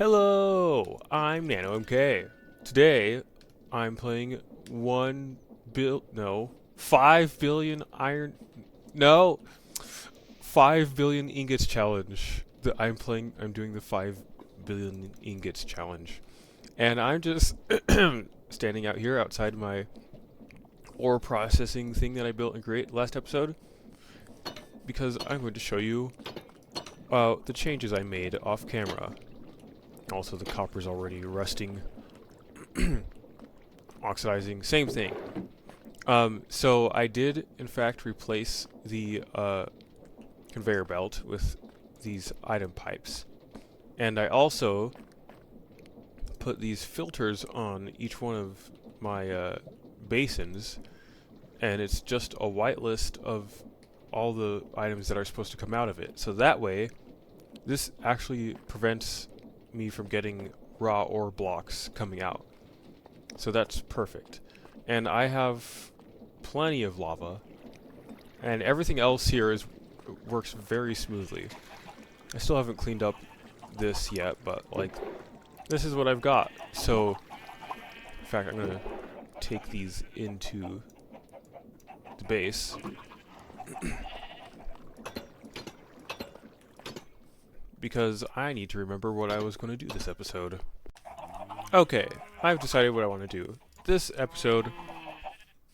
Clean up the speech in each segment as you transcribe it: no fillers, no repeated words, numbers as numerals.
Hello, I'm NanoMK. Today, I'm playing 5 billion no, 5 billion ingots challenge. I'm doing the 5 billion ingots challenge. And I'm just standing out here outside my ore processing thing that I built in Great last episode. Because I'm going to show you the changes I made off camera. Also, the copper's already rusting, oxidizing, same thing. So I did, in fact, replace the conveyor belt with these item pipes. And I also put these filters on each one of my basins, and it's just a whitelist of all the items that are supposed to come out of it. So that way, this actually prevents me from getting raw ore blocks coming out. So that's perfect. And I have plenty of lava, and everything else here works very smoothly. I still haven't cleaned up this yet, but like, this is what I've got. So, in fact, I'm gonna take these into the base. Because I need to remember what I was going to do this episode. Okay, I've decided what I want to do. This episode,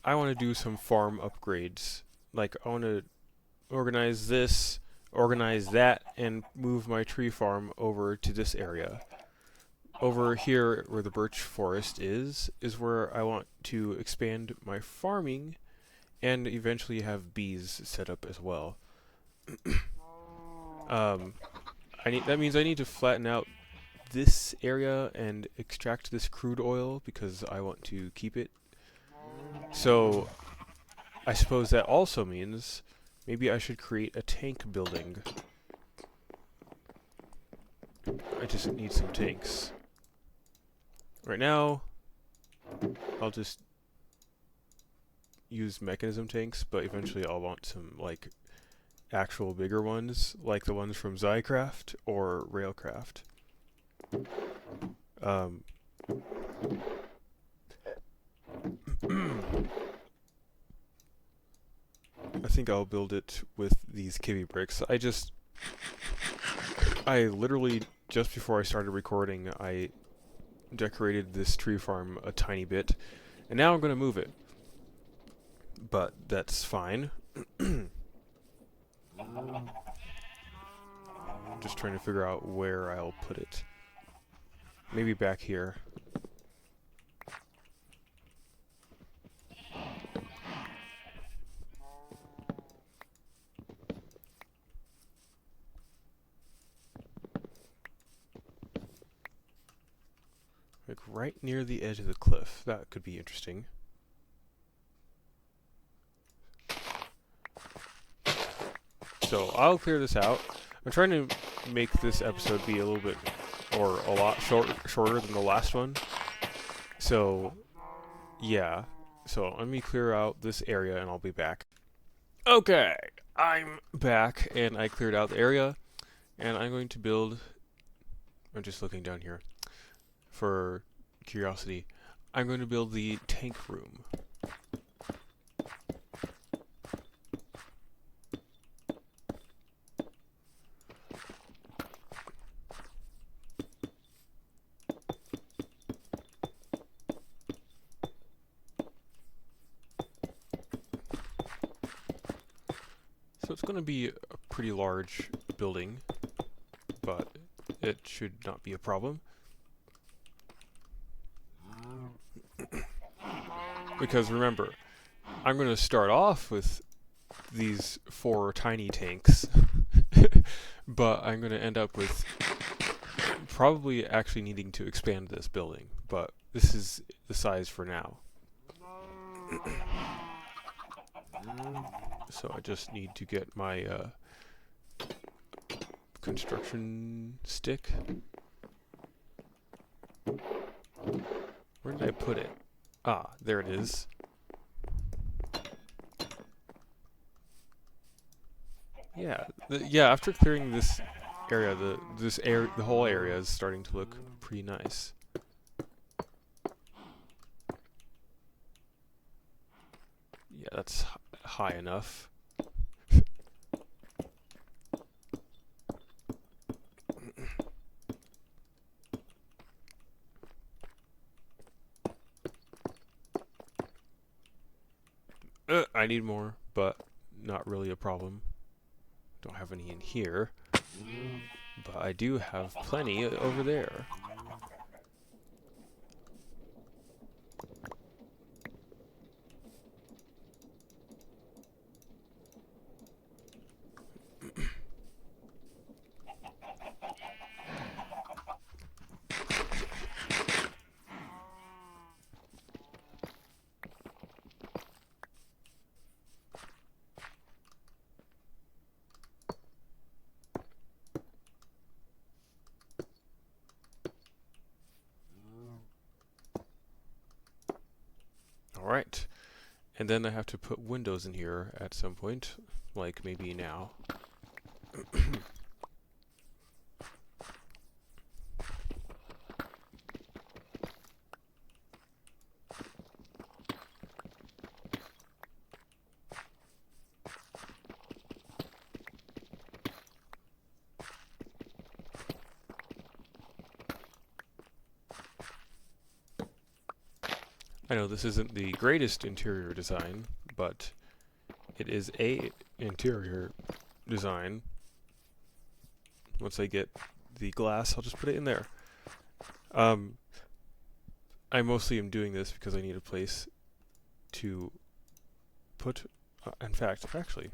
I want to do some farm upgrades. Like, I want to organize this, organize that, and move my tree farm over to this area. Over here, where the birch forest is where I want to expand my farming and eventually have bees set up as well. That means I need to flatten out this area and extract this crude oil because I want to keep it. So I suppose that also means maybe I should create a tank building. I just need some tanks. Right now, I'll just use mechanism tanks, but eventually I'll want some, like, actual bigger ones, like the ones from Zycraft or Railcraft. I think I'll build it with these kiwi bricks. I literally, just before I started recording, I decorated this tree farm a tiny bit, and now I'm going to move it. But that's fine. Just trying to figure out where I'll put it. Maybe back here. Like right near the edge of the cliff. That could be interesting. So I'll clear this out. I'm trying to make this episode be a little bit, or a lot shorter than the last one. So, yeah. So let me clear out this area and I'll be back. Okay, I'm back and I cleared out the area. And I'm going to build... I'm just looking down here for curiosity. I'm going to build the tank room. So it's going to be a pretty large building, but it should not be a problem. Because remember, I'm going to start off with these 4 tiny tanks, but I'm going to end up with probably actually needing to expand this building, but this is the size for now. So I just need to get my construction stick. Where did I put it? Ah, there it is. Yeah, after clearing this area, the whole area is starting to look pretty nice. Yeah, that's high enough. I need more, but not really a problem. Don't have any in here, but I do have plenty over there. Alright, and then I have to put windows in here at some point, like maybe now. I know this isn't the greatest interior design, but it is a interior design. Once I get the glass, I'll just put it in there. I mostly am doing this because I need a place to put... in fact, actually,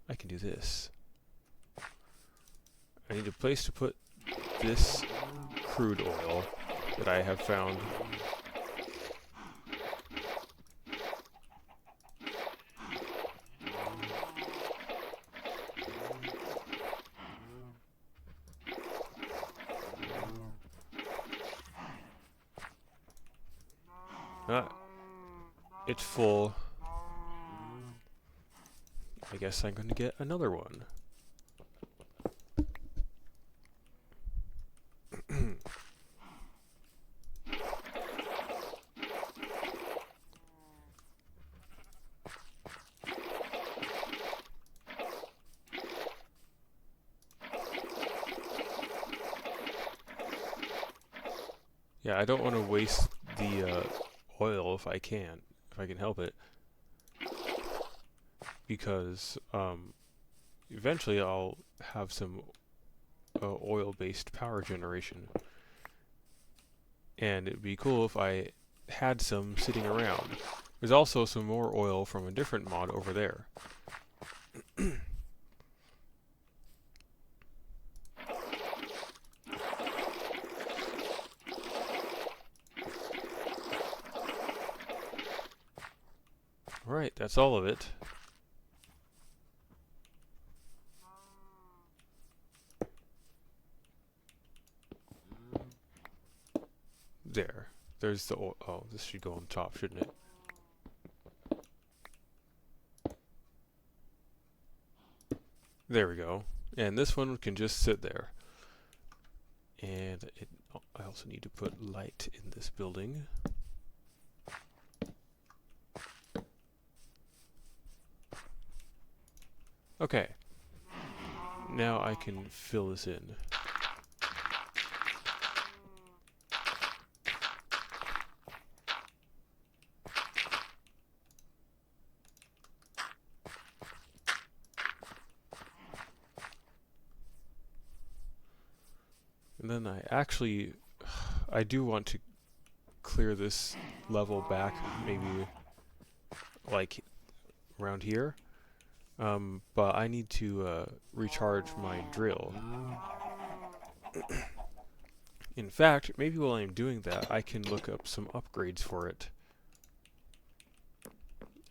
I can do this. I need a place to put this crude oil that I have found. It's full. I guess I'm going to get another one. Yeah, I don't want to waste the oil if I can help it, because eventually I'll have some oil-based power generation, and it'd be cool if I had some sitting around. There's also some more oil from a different mod over there. Right, that's all of it. There's the oil. Oh, this should go on top, shouldn't it? There we go. And this one can just sit there. And I also need to put light in this building. Okay. Now I can fill this in. And then I do want to clear this level back, maybe like around here. But I need to recharge my drill. In fact, maybe while I'm doing that, I can look up some upgrades for it.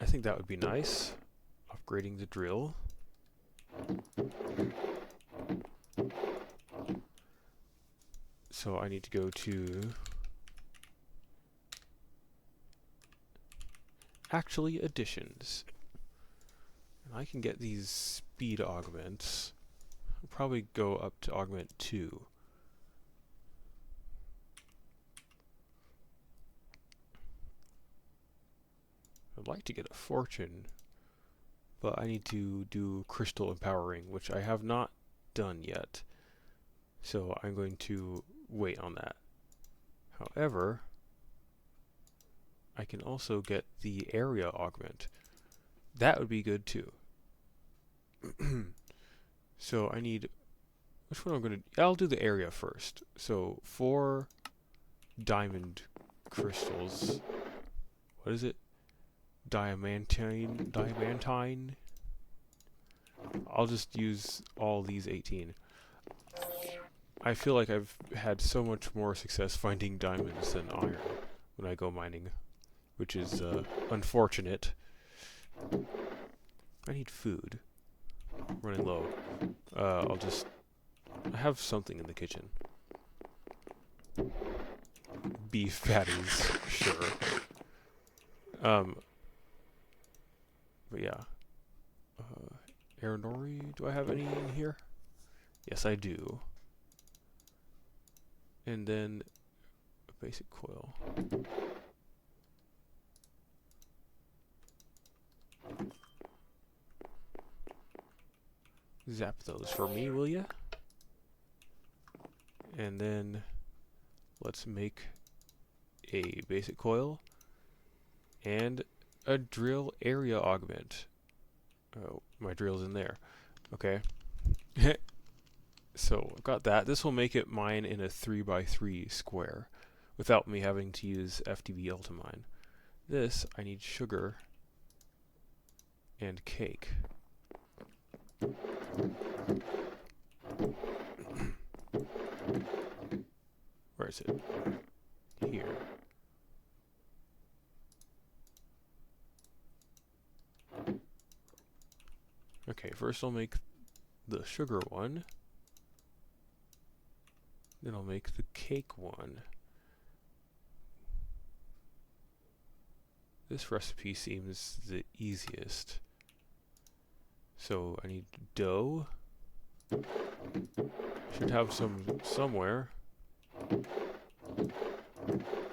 I think that would be nice. Upgrading the drill. So I need to go to... actually, additions. And I can get these speed augments. I'll probably go up to augment 2. I'd like to get a fortune, but I need to do crystal empowering, which I have not done yet. So I'm going to wait on that. However, I can also get the area augment. That would be good too. So I need, which one I'm going to, I'll do the area first. So 4 diamond crystals. What is it? Diamantine. I'll just use all these 18. I feel like I've had so much more success finding diamonds than iron when I go mining, which is unfortunate. I need food. Running low. I have something in the kitchen. Beef patties, sure. But yeah. Aranori, do I have any in here? Yes, I do. And then a basic coil. Zap those for me, will ya? And then let's make a basic coil and a drill area augment. Oh, my drill's in there. Okay. So I've got that. This will make it mine in a 3x3 square without me having to use FTB Ultimine. This, I need sugar and cake. Where is it? Here. Okay, first I'll make the sugar one. Then I'll make the cake one. This recipe seems the easiest. So I need dough. Should have some somewhere.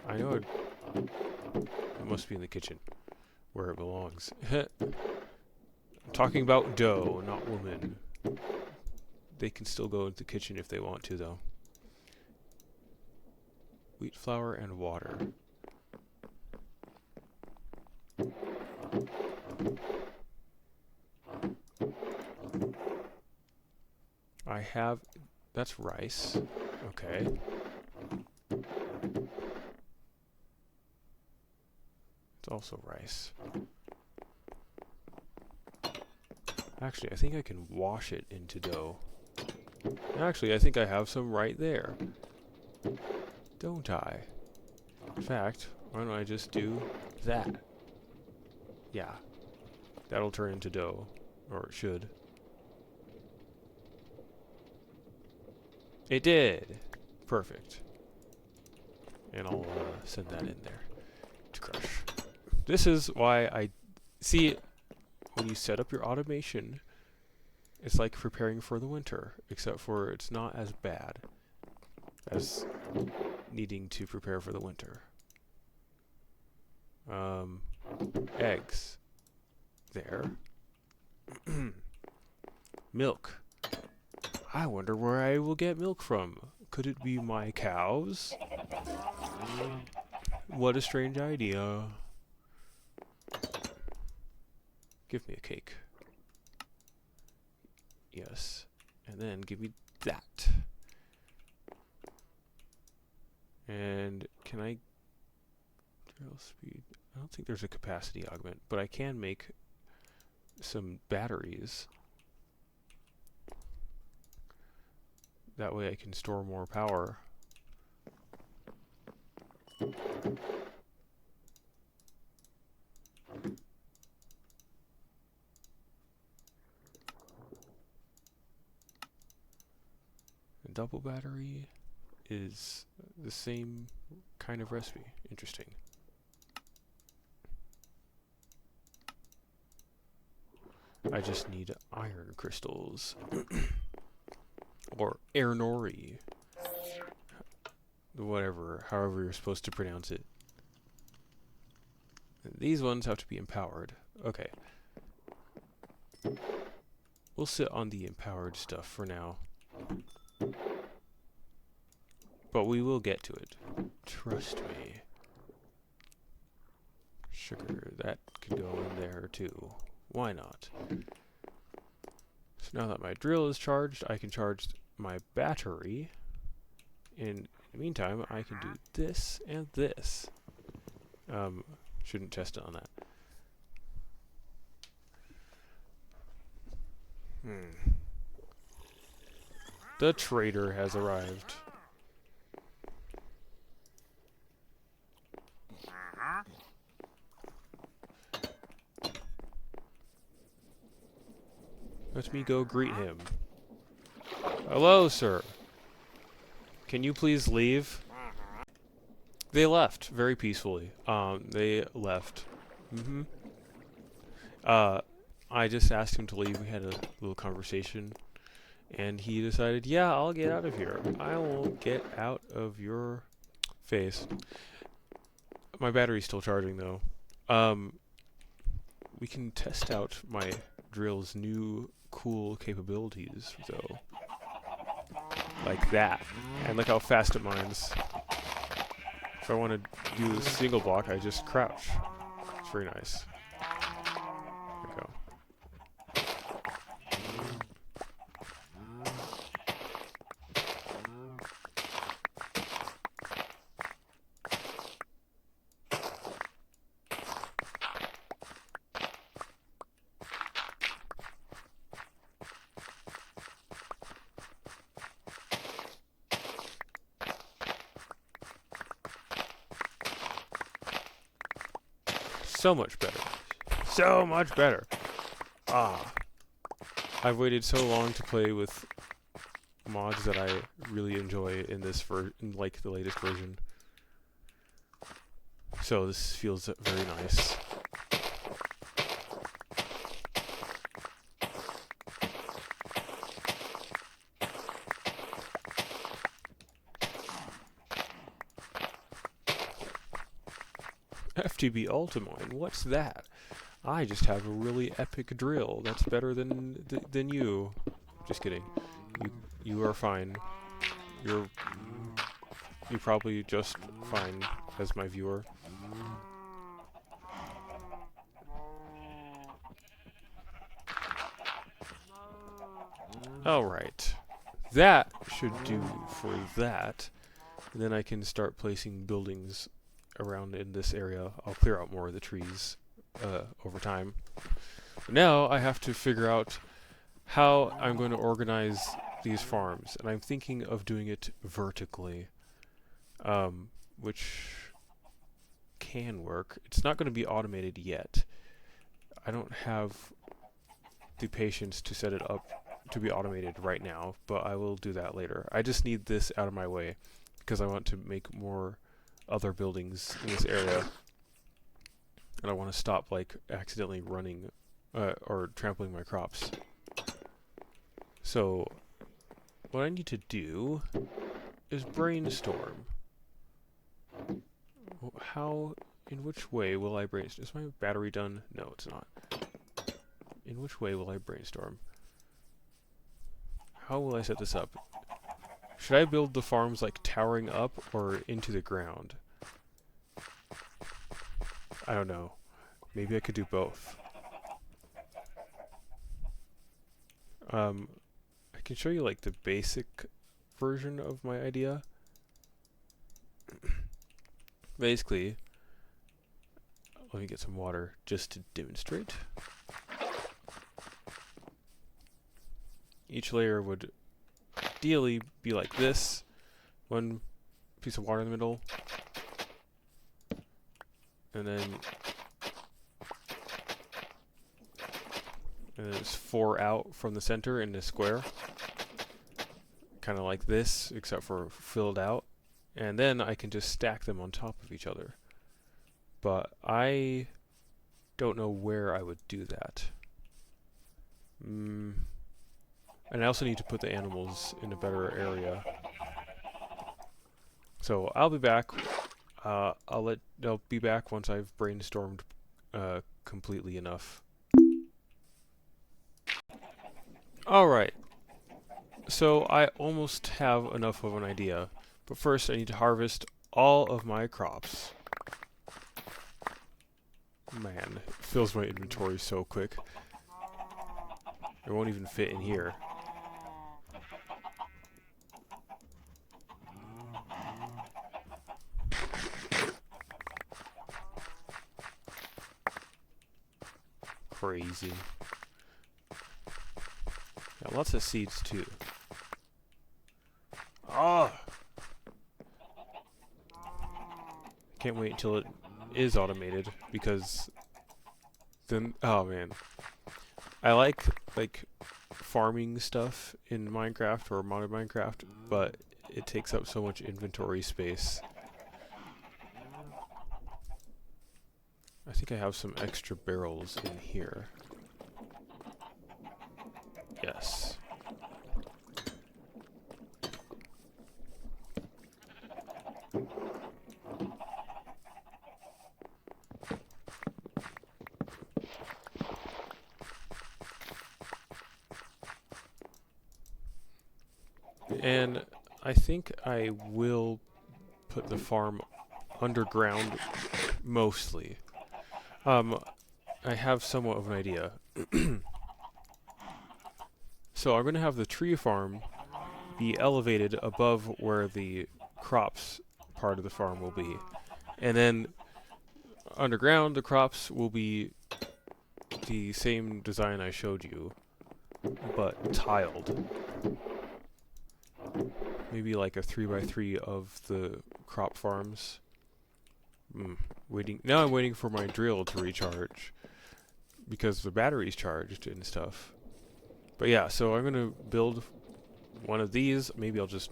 I know it must be in the kitchen where it belongs. I'm talking about dough, not woman. They can still go into the kitchen if they want to, though. Wheat flour and water. I have, that's rice. Okay. It's also rice. Actually, I think I can wash it into dough. Actually, I think I have some right there. Don't I? In fact, why don't I just do that? Yeah. That'll turn into dough. Or it should. It did! Perfect. And I'll send that in there to crush. This is why I... See, when you set up your automation, it's like preparing for the winter, except for it's not as bad as needing to prepare for the winter. Eggs. There. Milk. I wonder where I will get milk from. Could it be my cows? What a strange idea. Give me a cake. Yes. And then give me that. And can I drill speed? I don't think there's a capacity augment, but I can make some batteries. That way I can store more power. A double battery is the same kind of recipe. Interesting. I just need iron crystals. or Ernori. Whatever, however you're supposed to pronounce it. And these ones have to be empowered. Okay. We'll sit on the empowered stuff for now. But we will get to it. Trust me. Sugar, that can go in there too. Why not? So now that my drill is charged, I can charge my battery. In the meantime, I can do this and this. Shouldn't test it on that. The trader has arrived. Let me go greet him. Hello, sir. Can you please leave? They left very peacefully. They left. I just asked him to leave. We had a little conversation, and he decided, yeah, I'll get out of here. I will get out of your face. My battery's still charging, though. We can test out my drill's new cool capabilities, though. Like that. And look how fast it mines. If I want to do a single block, I just crouch. It's very nice. There we go. So much better. So much better. I've waited so long to play with mods that I really enjoy in this like the latest version. So this feels very nice. FTB Ultimine, what's that? I just have a really epic drill that's better than you. Just kidding. You are fine. You're probably just fine as my viewer. Alright. That should do for that. And then I can start placing buildings around in this area. I'll clear out more of the trees over time. But now I have to figure out how I'm going to organize these farms, and I'm thinking of doing it vertically, which can work. It's not going to be automated yet. I don't have the patience to set it up to be automated right now, but I will do that later. I just need this out of my way because I want to make more other buildings in this area, and I want to stop like accidentally running or trampling my crops. So what I need to do is brainstorm. In which way will I brainstorm? Is my battery done? No, it's not. In which way will I brainstorm? How will I set this up? Should I build the farms like towering up or into the ground? I don't know. Maybe I could do both. I can show you like the basic version of my idea. Basically, let me get some water just to demonstrate. Each layer would ideally be like this. One piece of water in the middle. And then there's 4 out from the center in the square. Kind of like this, except for filled out. And then I can just stack them on top of each other. But I don't know where I would do that. And I also need to put the animals in a better area. So I'll be back. I'll be back once I've brainstormed completely enough. Alright. So I almost have enough of an idea. But first I need to harvest all of my crops. Man, it fills my inventory so quick. It won't even fit in here. Crazy. Got lots of seeds too. Oh! Can't wait until it is automated because then, oh man. I like farming stuff in Minecraft or modern Minecraft, but it takes up so much inventory space. I think I have some extra barrels in here. Yes. And I think I will put the farm underground mostly. I have somewhat of an idea. So I'm going to have the tree farm be elevated above where the crops part of the farm will be. And then underground the crops will be the same design I showed you, but tiled. Maybe like a 3x3 of the crop farms. Now I'm waiting for my drill to recharge because the battery's charged and stuff. But yeah, so I'm gonna build one of these. Maybe I'll just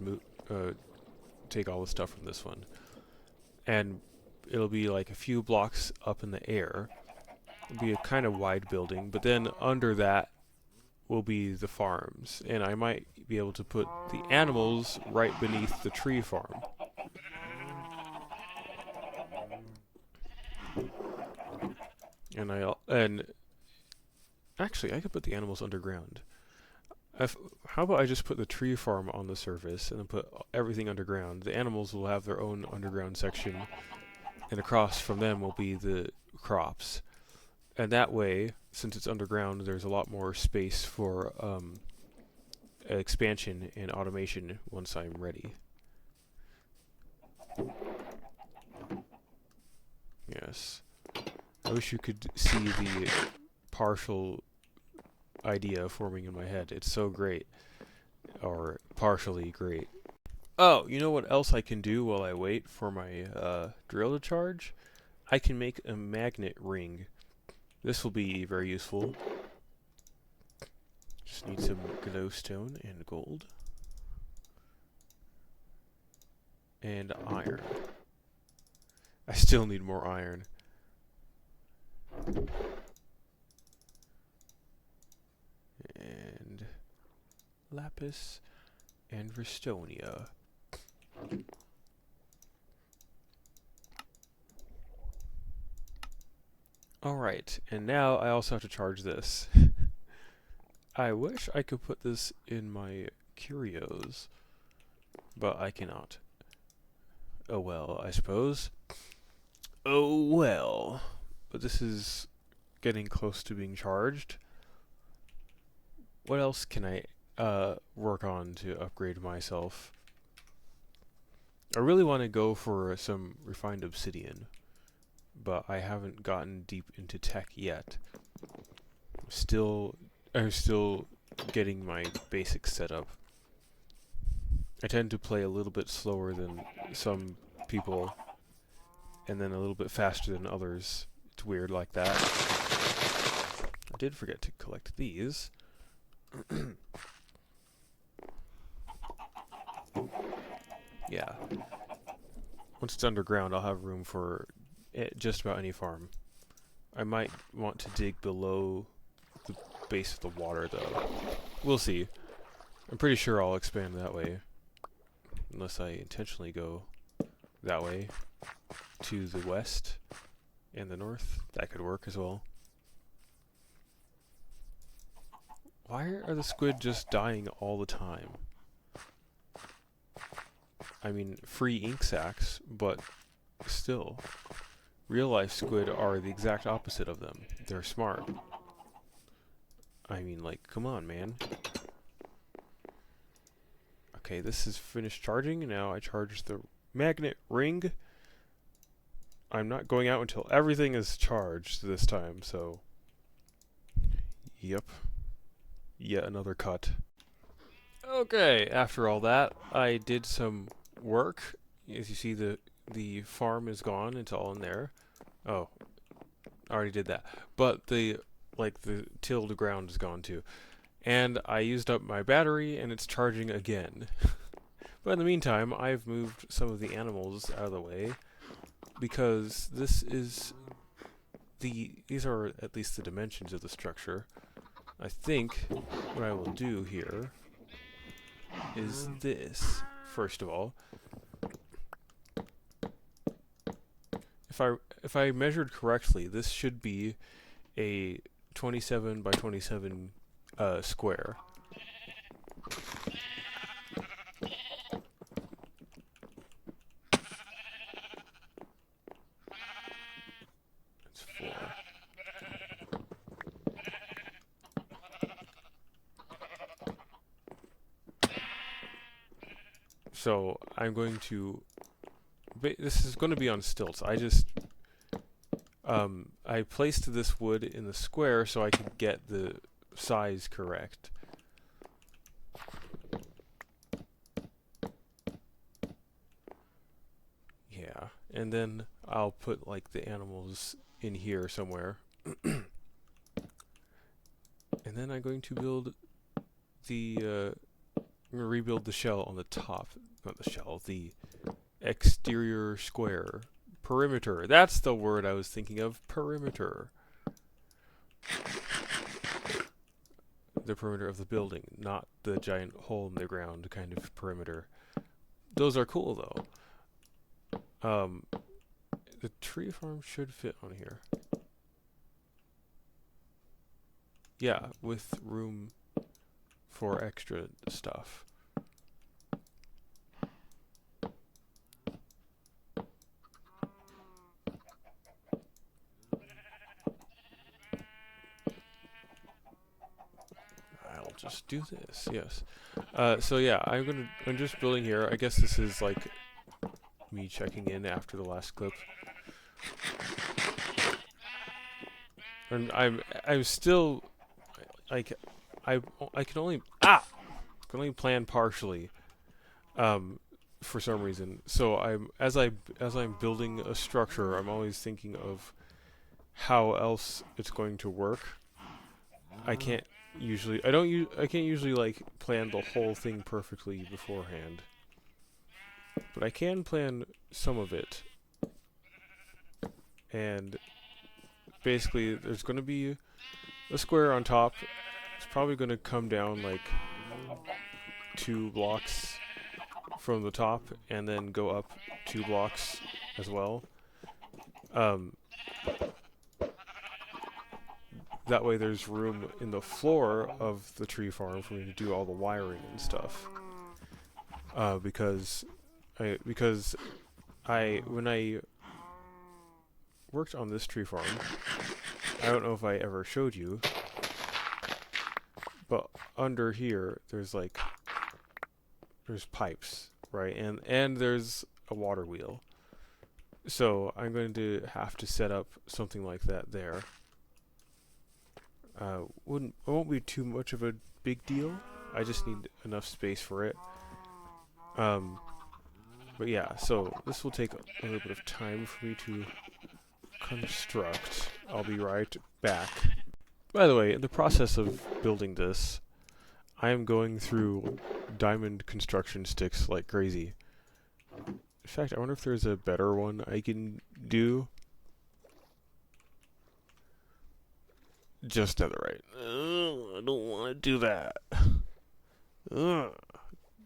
take all the stuff from this one, and it'll be like a few blocks up in the air. It'll be a kind of wide building, but then under that will be the farms, and I might be able to put the animals right beneath the tree farm. And actually I could put the animals underground. How about I just put the tree farm on the surface and then put everything underground? The animals will have their own underground section, and across from them will be the crops. And that way, since it's underground, there's a lot more space for expansion and automation once I'm ready. Yes. I wish you could see the partial idea forming in my head. It's so great. Or partially great. Oh, you know what else I can do while I wait for my drill to charge? I can make a magnet ring. This will be very useful. Just need some glowstone and gold. And iron. I still need more iron. And lapis and Verstonia. Alright, and now I also have to charge this. I wish I could put this in my curios, but I cannot. Oh well, I suppose. Oh well. But this is getting close to being charged. What else can I work on to upgrade myself? I really want to go for some refined obsidian, but I haven't gotten deep into tech yet. I'm still getting my basics set up. I tend to play a little bit slower than some people, and then a little bit faster than others. It's weird like that. I did forget to collect these. Yeah. Once it's underground, I'll have room for just about any farm. I might want to dig below the base of the water, though. We'll see. I'm pretty sure I'll expand that way. Unless I intentionally go that way to the west and the north. That could work as well. Why are the squid just dying all the time? I mean, free ink sacs, but still. Real life squid are the exact opposite of them. They're smart. I mean, like, come on, man. Okay, this is finished charging. Now I charge the magnet ring. I'm not going out until everything is charged this time, so... Yep. Yet another cut. Okay, after all that, I did some work. As you see, the farm is gone. It's all in there. Oh, I already did that. But the tilled ground is gone too. And I used up my battery, and it's charging again. But in the meantime, I've moved some of the animals out of the way, because these are at least the dimensions of the structure. I think what I will do here is this, first of all. If I measured correctly, this should be a 27 by 27 square. It's 4. So I'm going to... This is going to be on stilts. I placed this wood in the square so I could get the size correct. Yeah, and then I'll put like the animals in here somewhere. And then I'm going to build the I'm gonna rebuild the shell on the top. Not the shell, the exterior square. Perimeter. That's the word I was thinking of. Perimeter. The perimeter of the building, not the giant hole in the ground kind of perimeter. Those are cool though. The tree farm should fit on here. Yeah, with room for extra stuff. I'll just do this, yes. So yeah, I'm just building here. I guess this is like me checking in after the last clip. And I'm still like I can only plan partially for some reason. So as I'm building a structure, I'm always thinking of how else it's going to work. I can't usually like plan the whole thing perfectly beforehand. But I can plan some of it. And basically there's going to be a square on top. It's probably going to come down like 2 blocks from the top and then go up 2 blocks as well. That way there's room in the floor of the tree farm for me to do all the wiring and stuff. Because when I worked on this tree farm, I don't know if I ever showed you, but under here there's pipes, right? And there's a water wheel. So I'm going to have to set up something like that there. It won't be too much of a big deal. I just need enough space for it. But yeah, so this will take a little bit of time for me to construct. I'll be right back. By the way, in the process of building this, I am going through diamond construction sticks like crazy. In fact, I wonder if there's a better one I can do. Just netherite. I don't want to do that. Ugh,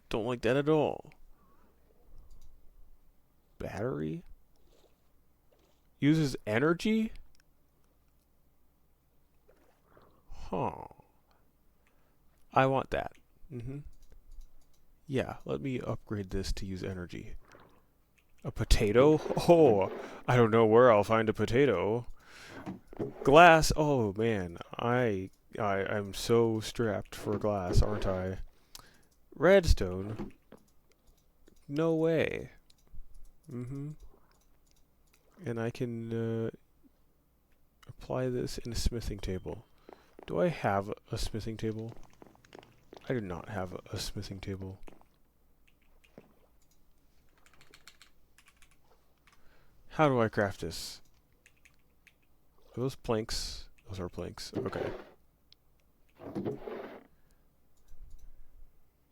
don't like that at all. Battery? Uses energy? Huh. I want that. Yeah, let me upgrade this to use energy. A potato? Oh, I don't know where I'll find a potato. Glass? Oh man, I'm so strapped for glass, aren't I? Redstone? No way. And I can apply this in a smithing table. Do I have a smithing table? I do not have a smithing table. How do I craft this? Are those planks? Those are planks. Okay.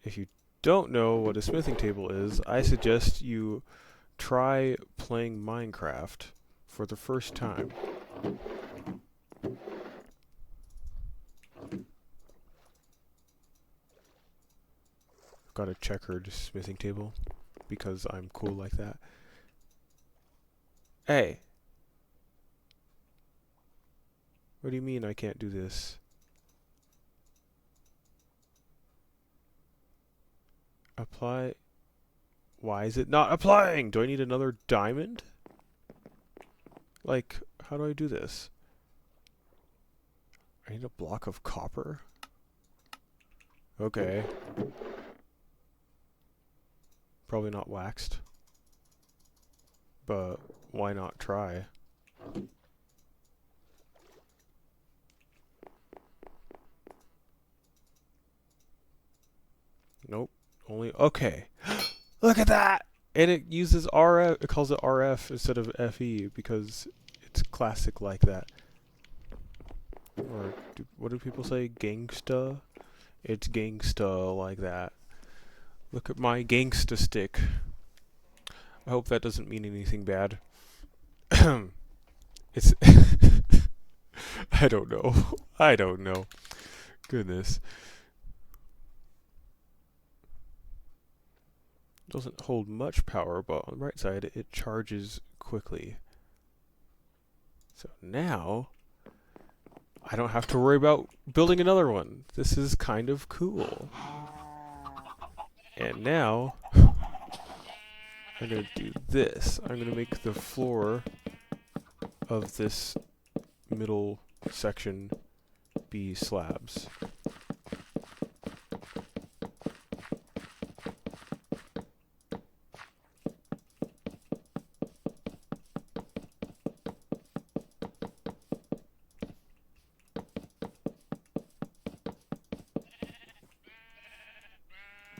If you don't know what a smithing table is, I suggest you try playing Minecraft for the first time. I've got a checkered smithing table because I'm cool like that. Hey! What do you mean I can't do this? Apply. Why is it not applying? Do I need another diamond? Like, how do I do this? I need a block of copper? Okay. Probably not waxed. But why not try? Nope. Only. Okay. Look at that! And it uses RF. It calls it RF instead of FE because it's classic like that. Or what do people say? Gangsta? It's gangsta like that. Look at my gangsta stick. I hope that doesn't mean anything bad. It's. I don't know. I don't know. Goodness. Doesn't hold much power, but on the right side, it charges quickly. So now, I don't have to worry about building another one. This is kind of cool. And now, I'm going to do this. I'm going to make the floor of this middle section be slabs.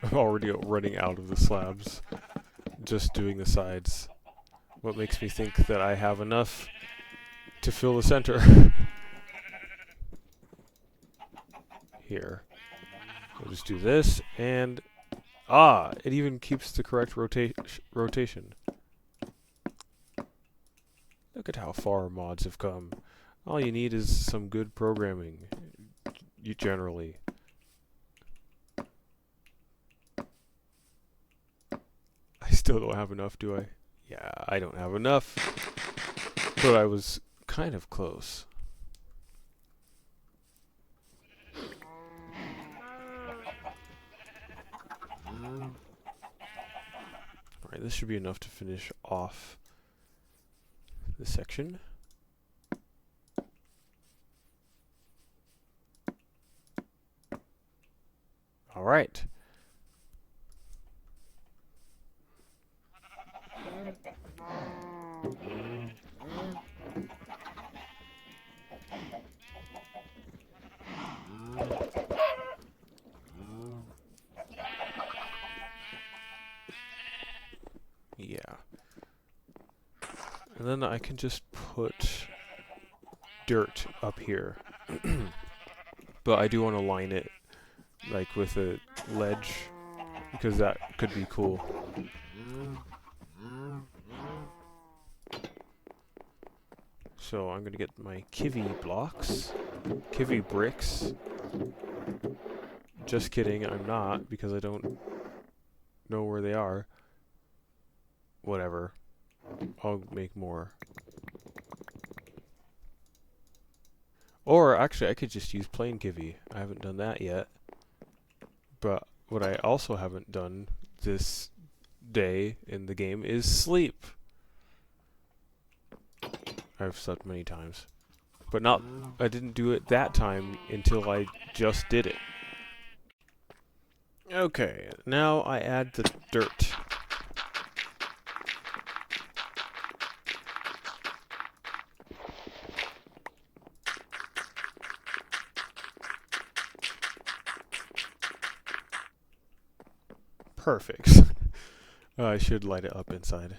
I'm already running out of the slabs, just doing the sides. What makes me think that I have enough to fill the center. Here. We'll just do this, and it even keeps the correct rotation. Look at how far mods have come. All you need is some good programming, generally. I still don't have enough, do I? Yeah, I don't have enough. But I was kind of close. Alright, this should be enough to finish off this section. Alright. Yeah. And then I can just put dirt up here. But I do want to line it like with a ledge because that could be cool. So I'm going to get my kiwi blocks, kiwi bricks, Just kidding, I'm not, because I don't know where they are. Whatever. I'll make more. Or, actually, I could just use plain Kivy. I haven't done that yet. But what I also haven't done this day in the game is sleep. I've slept many times. But not, I didn't do it that time until I just did it. Okay, now I add the dirt. Perfect. I should light it up inside.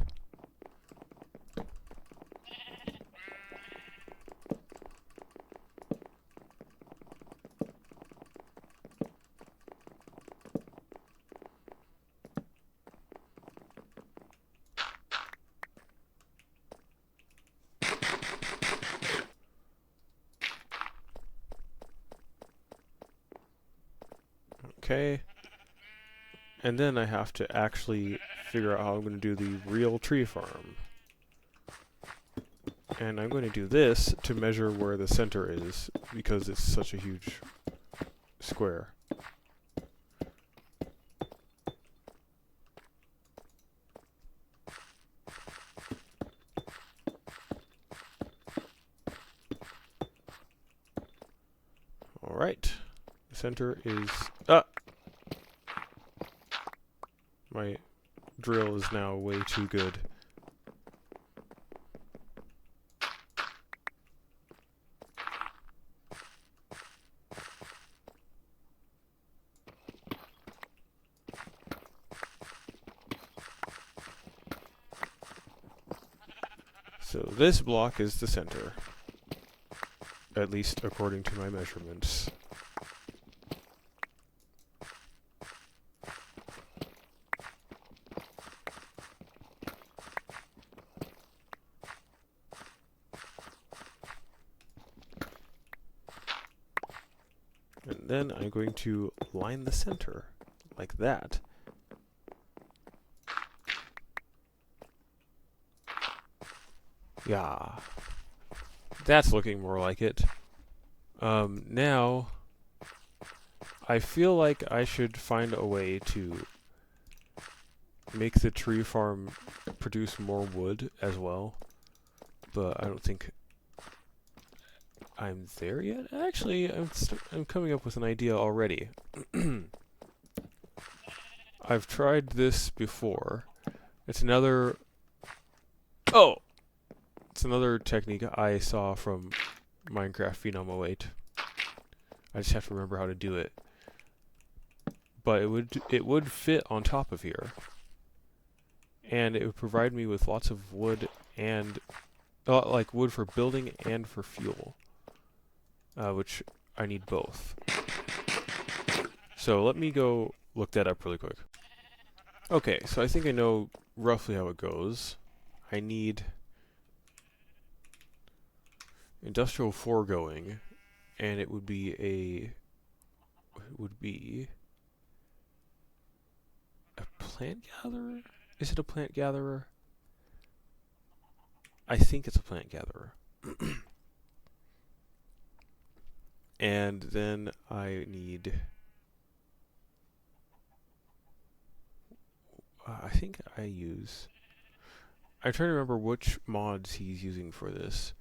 Okay. And then I have to actually figure out how I'm going to do the real tree farm. And I'm going to do this to measure where the center is, because it's such a huge square. Alright. The center is... My drill is now way too good. So this block is the center, at least according to my measurements. And then I'm going to line the center, like that. Yeah. That's looking more like it. Now, I feel like I should find a way to make the tree farm produce more wood as well. But I don't think I'm there yet. Actually, I'm coming up with an idea already. I've tried this before. It's another... Oh! It's another technique I saw from Minecraft Phenom 08. I just have to remember how to do it. But it would fit on top of here. And it would provide me with lots of wood and... like wood for building and for fuel. Which I need both. So let me go look that up really quick. Okay, so I think I know roughly how it goes. I need industrial foregoing, and it would be a plant gatherer? Is it a plant gatherer? I think it's a plant gatherer. And then I need... I think I use... I'm trying to remember which mods he's using for this.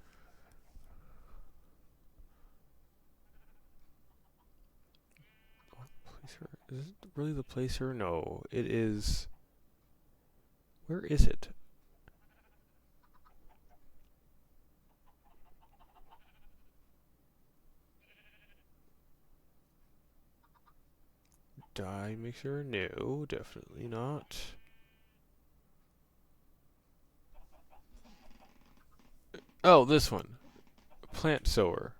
Placer? Is it really the placer? No, it is... Where is it? Dye mixer? No, definitely not. Oh, this one. Plant sower.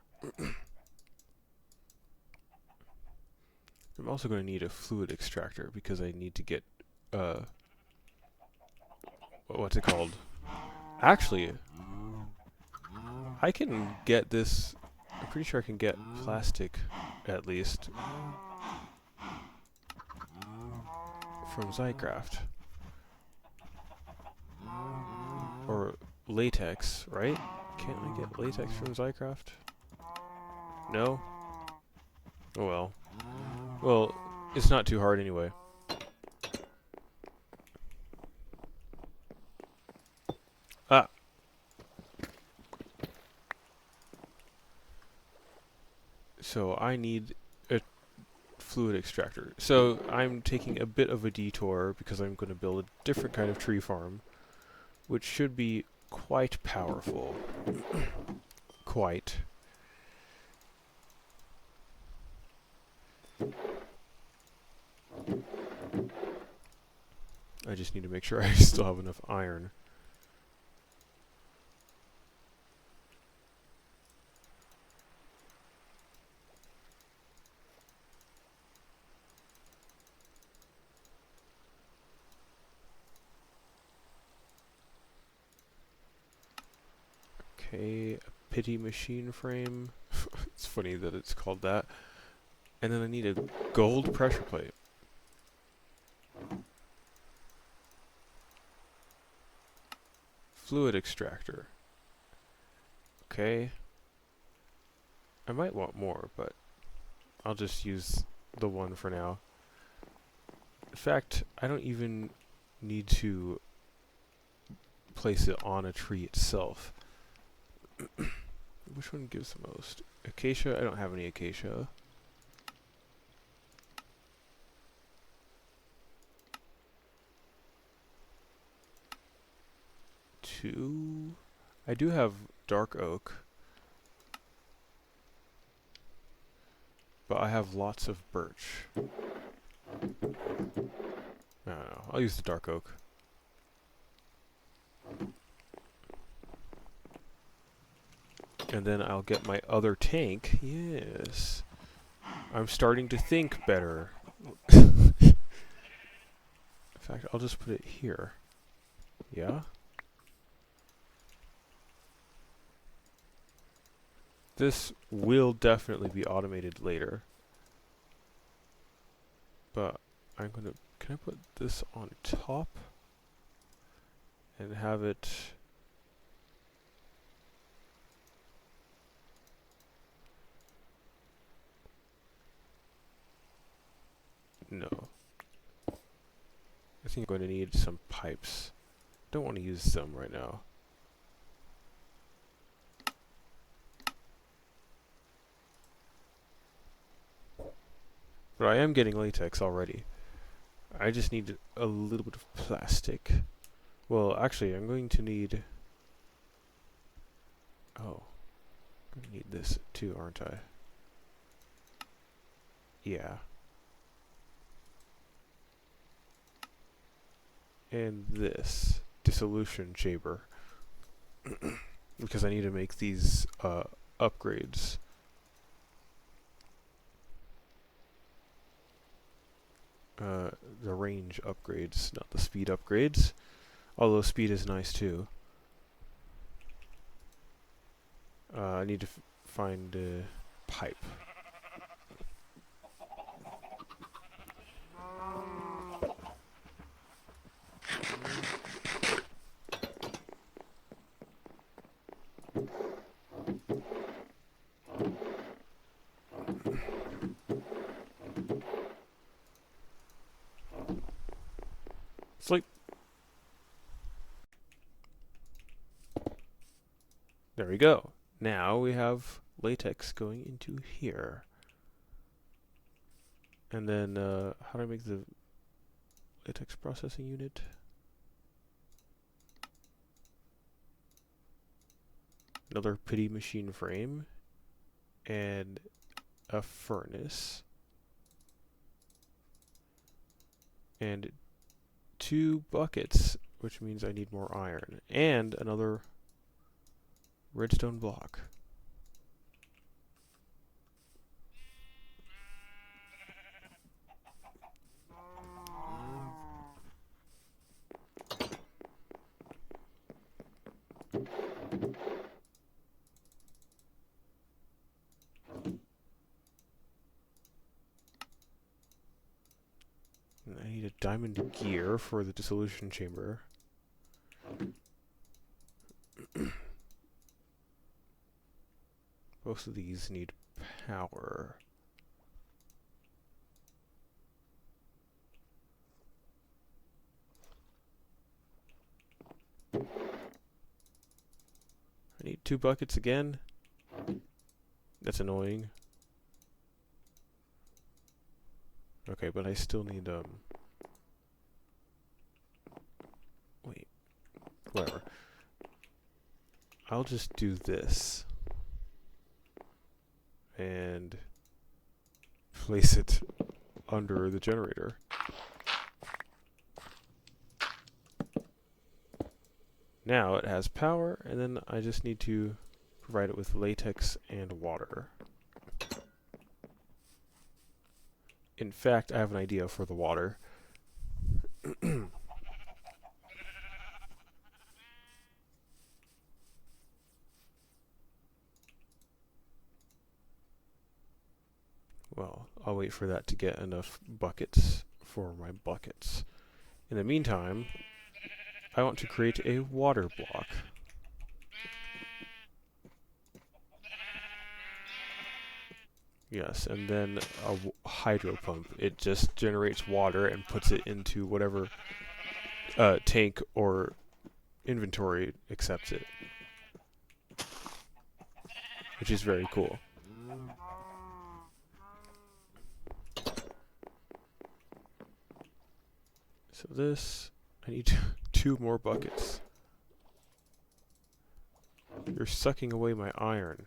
I'm also going to need a fluid extractor because I need to get, what's it called? Actually, I can get this, I'm pretty sure I can get plastic, at least. from Zycraft. Or latex, right? Can't I get latex from Zycraft? No? Oh well. Well, it's not too hard anyway. Ah! So I need a fluid extractor. So I'm taking a bit of a detour because I'm going to build a different kind of tree farm, which should be quite powerful. Quite. I just need to make sure I still have enough iron. Okay, a pity machine frame. It's funny that it's called that. And then I need a gold pressure plate. Fluid extractor. Okay. I might want more, but I'll just use the one for now. In fact, I don't even need to place it on a tree itself. Which one gives the most? Acacia? I don't have any acacia. Two. I do have dark oak. But I have lots of birch. I don't know. I'll use the dark oak. And then I'll get my other tank. Yes. I'm starting to think better. In fact, I'll just put it here. Yeah? This will definitely be automated later. But I'm gonna... Can I put this on top? And have it... No. I think I'm going to need some pipes. Don't want to use them right now. But I am getting latex already. I just need a little bit of plastic. Well, actually, I'm going to need... Oh. I'm going to need this too, aren't I? Yeah. And this dissolution chamber. Because I need to make these upgrades. The range upgrades, not the speed upgrades. Although speed is nice too. I need to find a pipe. Sleep. There we go. Now we have latex going into here. And then, how do I make the latex processing unit? Another pity machine frame. And a furnace. And 2 buckets, which means I need more iron. And another redstone block. And I need a diamond gear for the dissolution chamber. Most of these need power. I need 2 buckets again. That's annoying. Okay, but I still need, wait. Whatever. I'll just do this. And place it under the generator. Now it has power, and then I just need to provide it with latex and water. In fact, I have an idea for the water. Well, I'll wait for that to get enough buckets for my buckets. In the meantime, I want to create a water block. Yes, and then a hydro pump. It just generates water and puts it into whatever tank or inventory accepts it. Which is very cool. So this, I need 2 more buckets. You're sucking away my iron.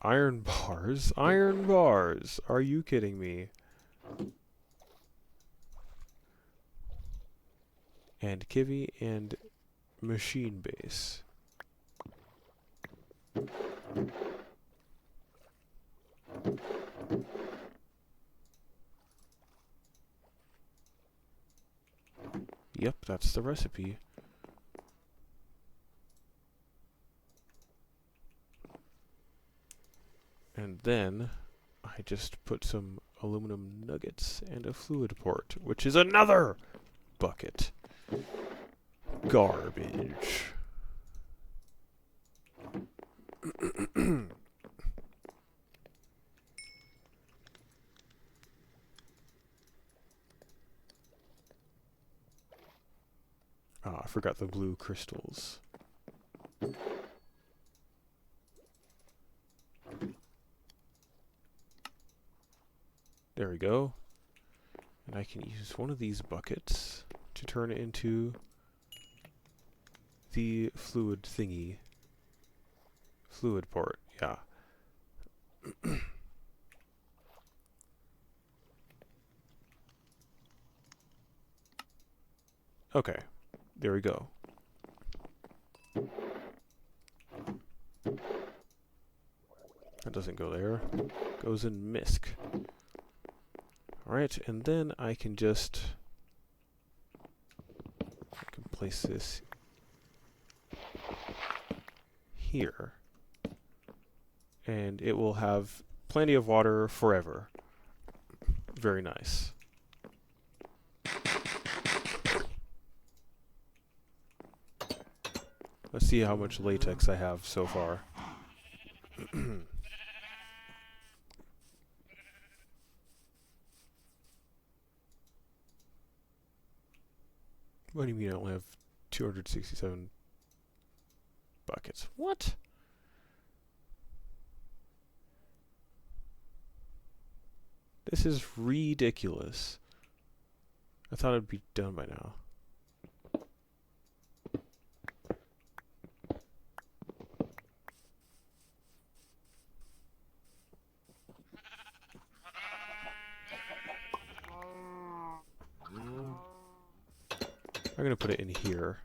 Iron bars? Iron bars! Are you kidding me? And Kivy and machine base. Yep, that's the recipe. And then I just put some aluminum nuggets and a fluid port, which is another bucket. Garbage. Ah, I forgot the blue crystals. There we go. And I can use one of these buckets to turn it into the fluid thingy. Fluid port, yeah. Okay, there we go. That doesn't go there. Goes in misc. Alright, and then I can just place this here. And it will have plenty of water forever. Very nice. Let's see how much latex I have so far. What do you mean I only have 267 buckets? What? This is ridiculous. I thought it'd be done by now. I'm gonna put it in here.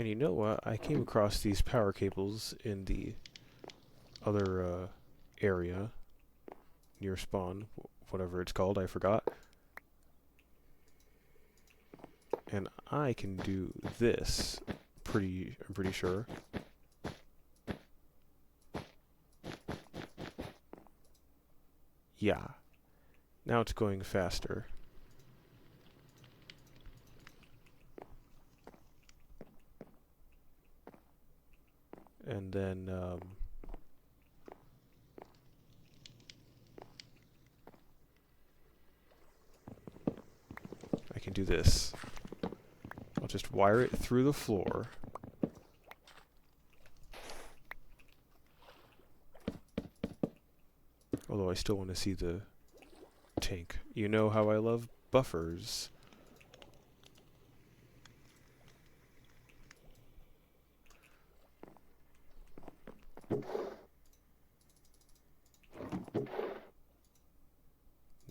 And you know what? I came across these power cables in the other area near spawn, whatever it's called, I forgot. And I can do this, I'm pretty sure. Yeah. Now it's going faster. And then, I can do this. I'll just wire it through the floor. Although I still want to see the tank. You know how I love buffers.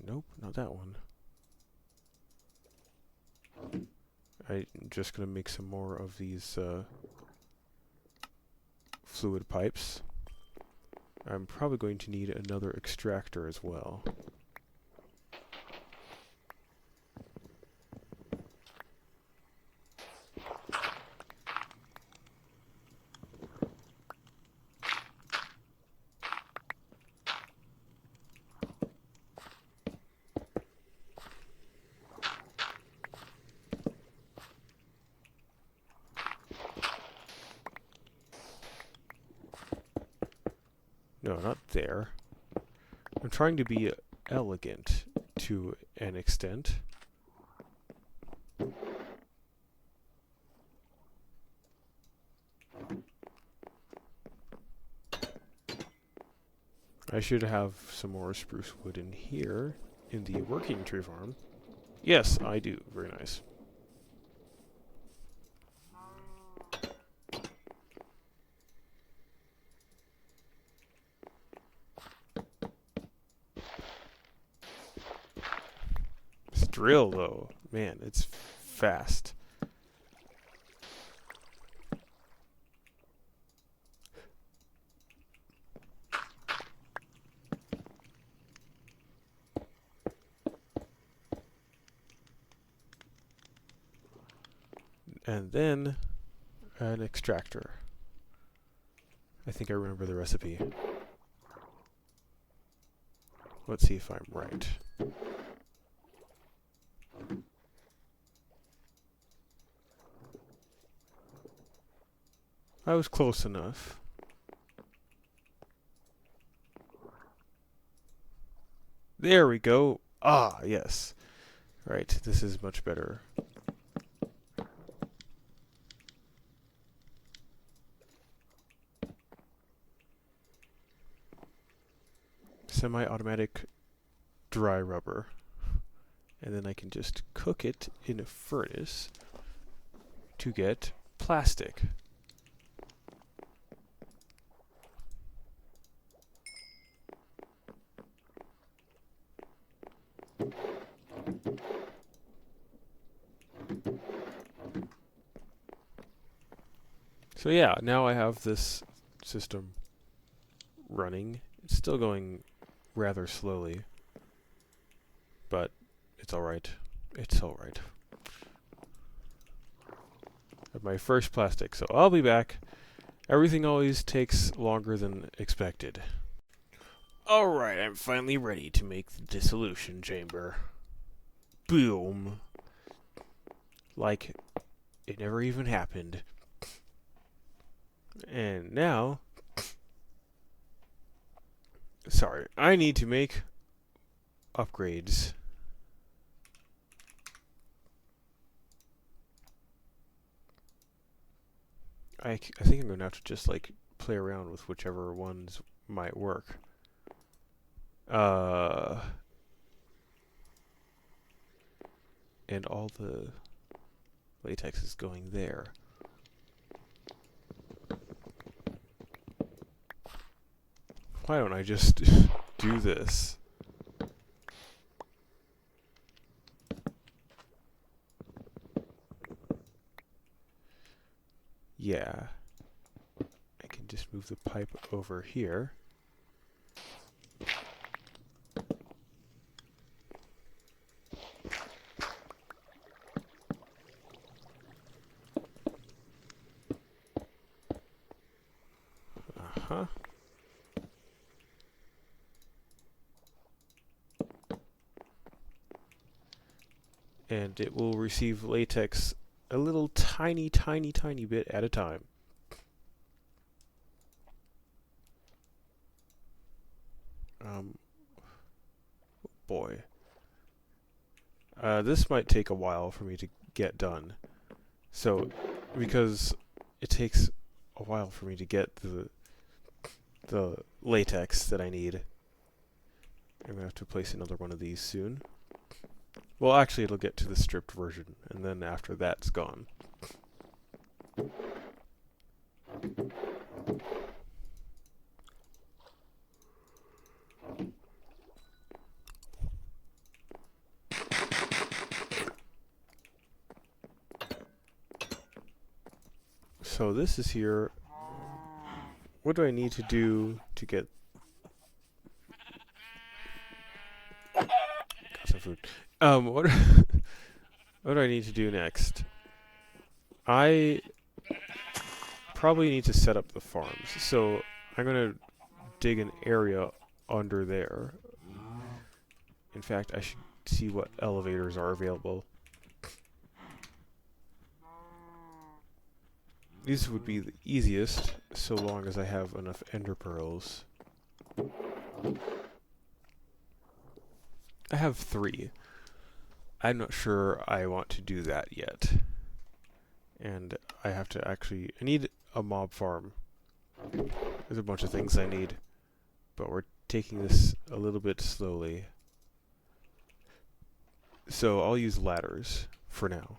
Nope, not that one. I'm just gonna make some more of these fluid pipes. I'm probably going to need another extractor as well. No, not there. I'm trying to be elegant to an extent. I should have some more spruce wood in here, in the working tree farm. Yes, I do. Very nice. This drill, though, man, it's fast. And then an extractor. I think I remember the recipe. Let's see if I'm right. I was close enough. There we go. Ah, yes. Right, this is much better. Semi-automatic dry rubber. And then I can just cook it in a furnace to get plastic. So yeah, now I have this system running. It's still going rather slowly, but it's alright. It's alright. My first plastic, so I'll be back. Everything always takes longer than expected. Alright, I'm finally ready to make the dissolution chamber. Boom. Like it never even happened. And now... Sorry, I need to make upgrades. I think I'm going to have to just, like, play around with whichever ones might work. And all the latex is going there. Why don't I just do this? Yeah. I can just move the pipe over here. Uh-huh. And it will receive latex a little tiny bit at a time. Boy. This might take a while for me to get done. So, because it takes a while for me to get the latex that I need, I'm gonna have to place another one of these soon. Well, actually, it'll get to the stripped version, and then after that's gone. So this is here. What do I need to do to get... Got some food. What what do I need to do next? I probably need to set up the farms. So I'm gonna dig an area under there. In fact, I should see what elevators are available. These would be the easiest, so long as I have enough ender pearls. I have 3. I'm not sure I want to do that yet. And I have to actually... I need a mob farm. There's a bunch of things I need. But we're taking this a little bit slowly. So I'll use ladders for now.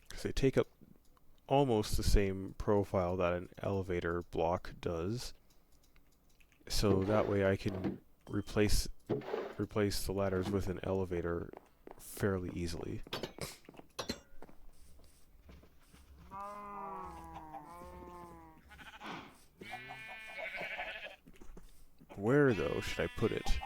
Because they take up almost the same profile that an elevator block does. So that way I can replace the ladders with an elevator fairly easily. Where, though, should I put it?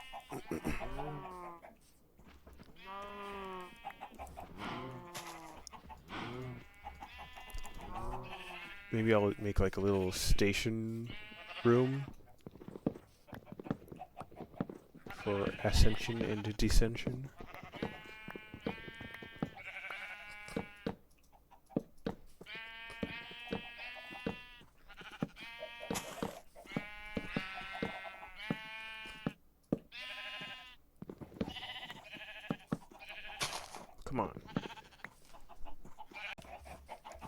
Maybe I'll make like a little station room for ascension and descension. Come on.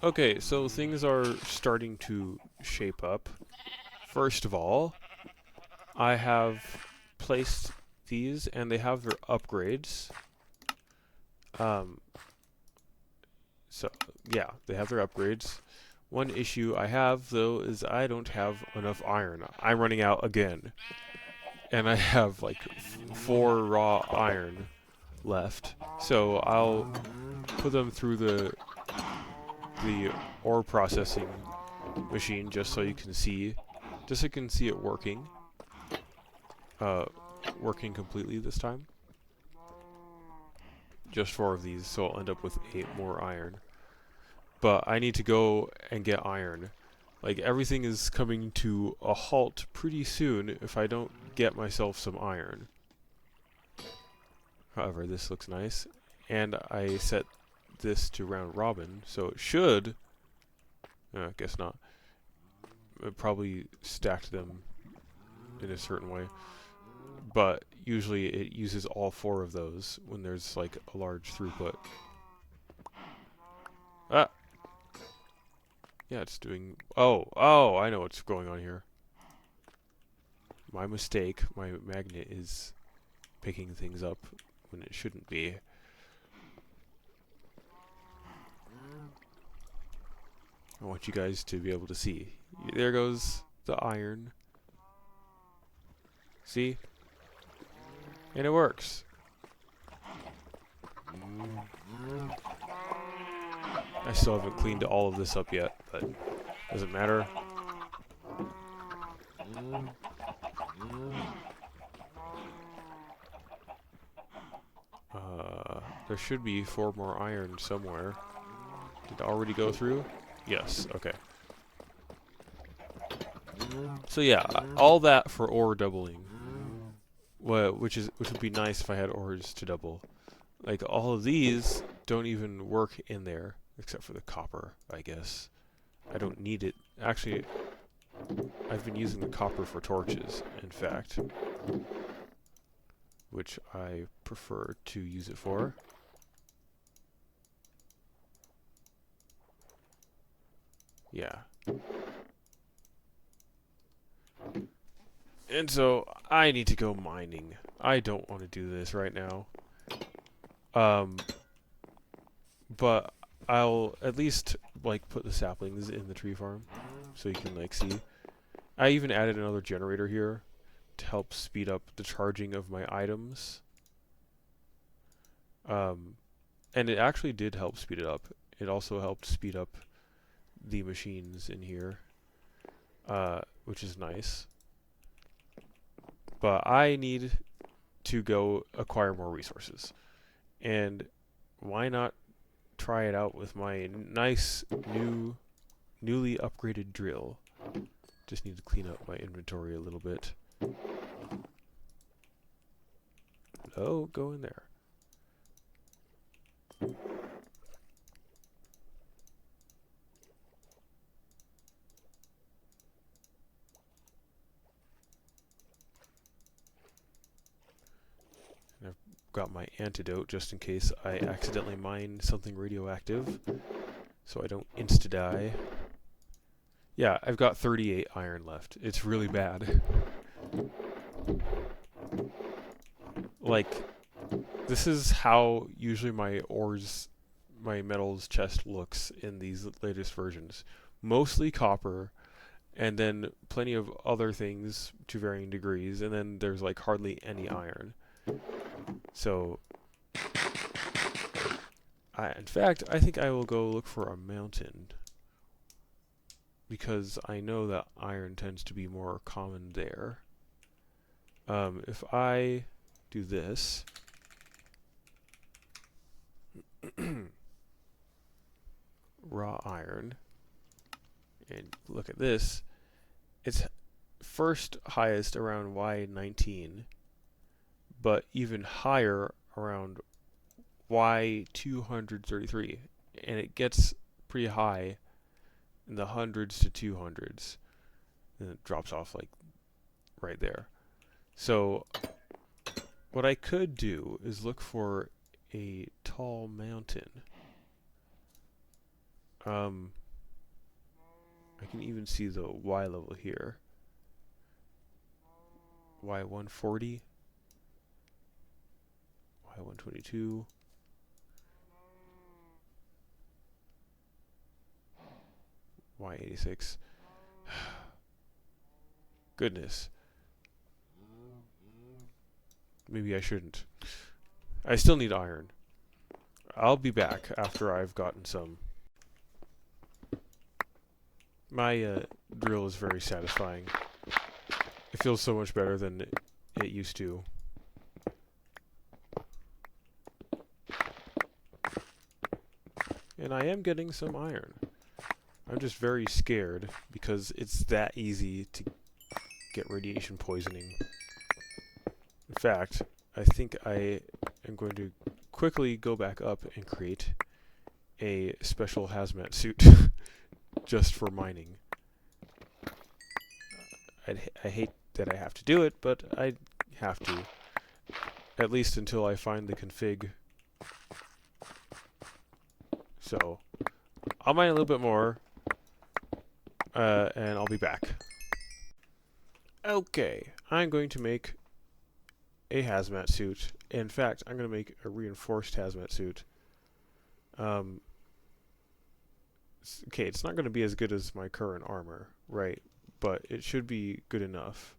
Okay, so things are starting to shape up. First of all, I have placed these, and they have their upgrades. So, yeah, they have their upgrades. One issue I have, though, is I don't have enough iron. I'm running out again. And I have, like, 4 raw iron left. So I'll put them through the ore processing machine just so you can see. Just so you can see it working. Working completely this time. Just 4 of these, so I'll end up with 8 more iron. But I need to go and get iron. Like, everything is coming to a halt pretty soon if I don't get myself some iron. However, this looks nice. And I set this to round robin, so it should... I guess not. It probably stacked them in a certain way. But usually it uses all 4 of those when there's like a large throughput. Ah! Yeah, it's doing... Oh, I know what's going on here. My mistake. My magnet is picking things up when it shouldn't be. I want you guys to be able to see. There goes the iron. See? And it works. I still haven't cleaned all of this up yet, but doesn't matter. There should be 4 more iron somewhere. Did it already go through? Yes, okay. So yeah, all that for ore doubling. Which would be nice if I had ores to double. Like, all of these don't even work in there, except for the copper, I guess. I don't need it. Actually, I've been using the copper for torches, in fact. Which I prefer to use it for. Yeah. And so, I need to go mining. I don't want to do this right now. But I'll at least, like, put the saplings in the tree farm, so you can, like, see. I even added another generator here to help speed up the charging of my items. And it actually did help speed it up. It also helped speed up the machines in here, which is nice. But I need to go acquire more resources. And why not try it out with my nice newly upgraded drill? Just need to clean up my inventory a little bit. Oh, go in there. And I've got my antidote just in case I accidentally mine something radioactive, so I don't insta-die. Yeah, I've got 38 iron left. It's really bad. Like, this is how usually my metals chest looks in these latest versions. Mostly copper, and then plenty of other things to varying degrees, and then there's like hardly any iron. So, in fact, I think I will go look for a mountain, because I know that iron tends to be more common there. If I do this, raw iron, and look at this, it's first highest around Y19, but even higher around Y233, and it gets pretty high in the hundreds to 200s, and it drops off like right there. So what I could do is look for a tall mountain. I can even see the Y level here. Y140, Y122, Y86. Goodness. Maybe I shouldn't. I still need iron. I'll be back after I've gotten some. My drill is very satisfying. It feels so much better than it used to. And I am getting some iron. I'm just very scared because it's that easy to get radiation poisoning. In fact, I think I am going to quickly go back up and create a special hazmat suit just for mining. I hate that I have to do it, but I have to. At least until I find the config. So, I'll mine a little bit more, and I'll be back. Okay, I'm going to make a hazmat suit. In fact, I'm going to make a reinforced hazmat suit. Okay, it's not going to be as good as my current armor, right? But it should be good enough.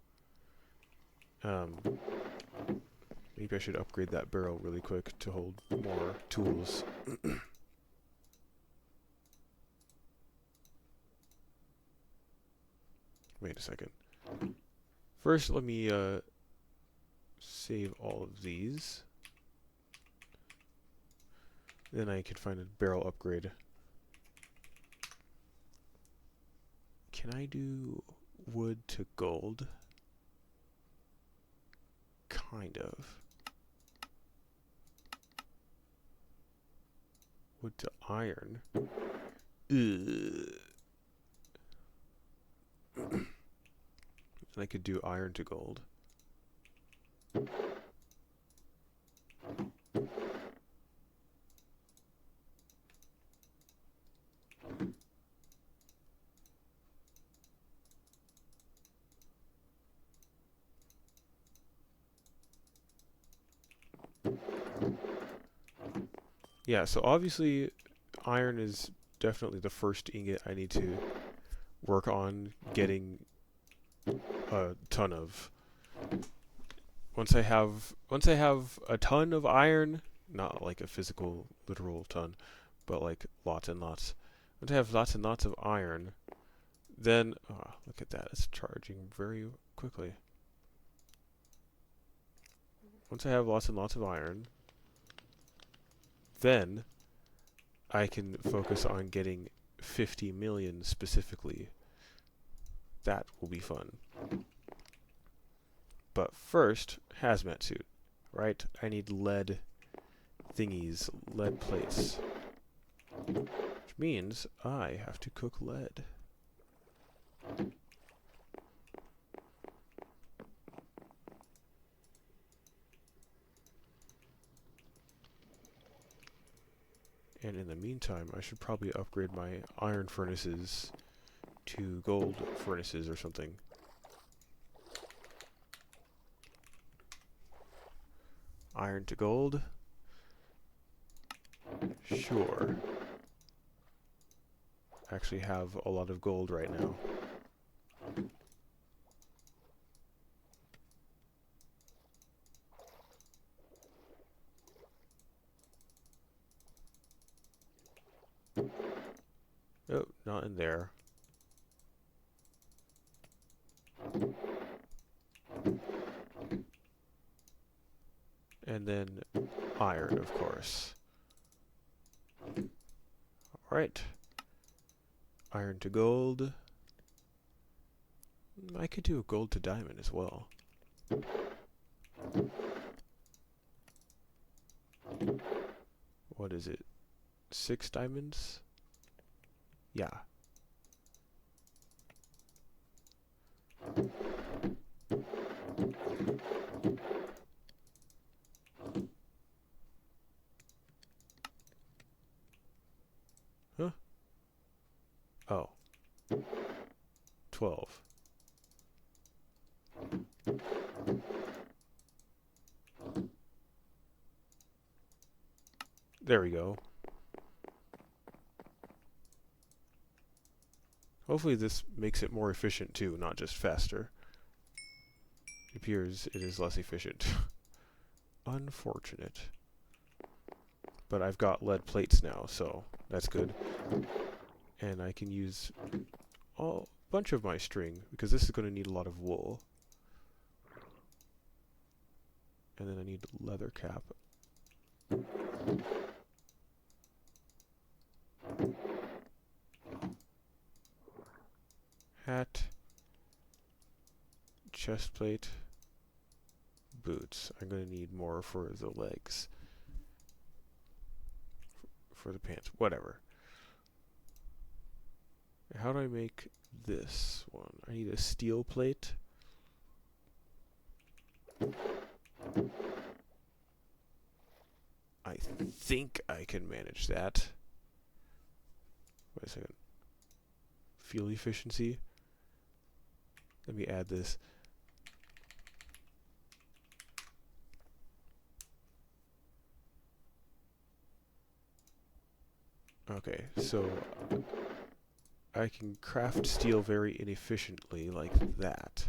Maybe I should upgrade that barrel really quick to hold more tools. Wait a second. First, let me save all of these. Then I can find a barrel upgrade. Can I do wood to gold? Kind of. Wood to iron. And I could do iron to gold. Yeah, so obviously iron is definitely the first ingot I need to work on getting a ton of. Once I have a ton of iron, not like a physical literal ton, but like lots and lots. Once I have lots and lots of iron, then look at that, it's charging very quickly. Once I have lots and lots of iron, then I can focus on getting 50 million specifically. That will be fun. But first, hazmat suit, right? I need lead thingies, lead plates. Which means I have to cook lead. And in the meantime, I should probably upgrade my iron furnaces to gold furnaces or something. Iron to gold? Sure. Actually have a lot of gold right now. Oh, not in there. And then iron, of course. Alright. Iron to gold. I could do a gold to diamond as well. What is it? 6 diamonds? Yeah. Huh? Oh. 12. There we go. Hopefully this makes it more efficient too, not just faster. It appears it is less efficient. Unfortunate. But I've got lead plates now, so that's good. And I can use a bunch of my string, because this is going to need a lot of wool. And then I need leather cap. Hat. Chest plate. Boots. I'm going to need more for the legs. For the pants. Whatever. How do I make this one? I need a steel plate. I think I can manage that. Wait a second. Fuel efficiency. Let me add this. Okay, so I can craft steel very inefficiently like that.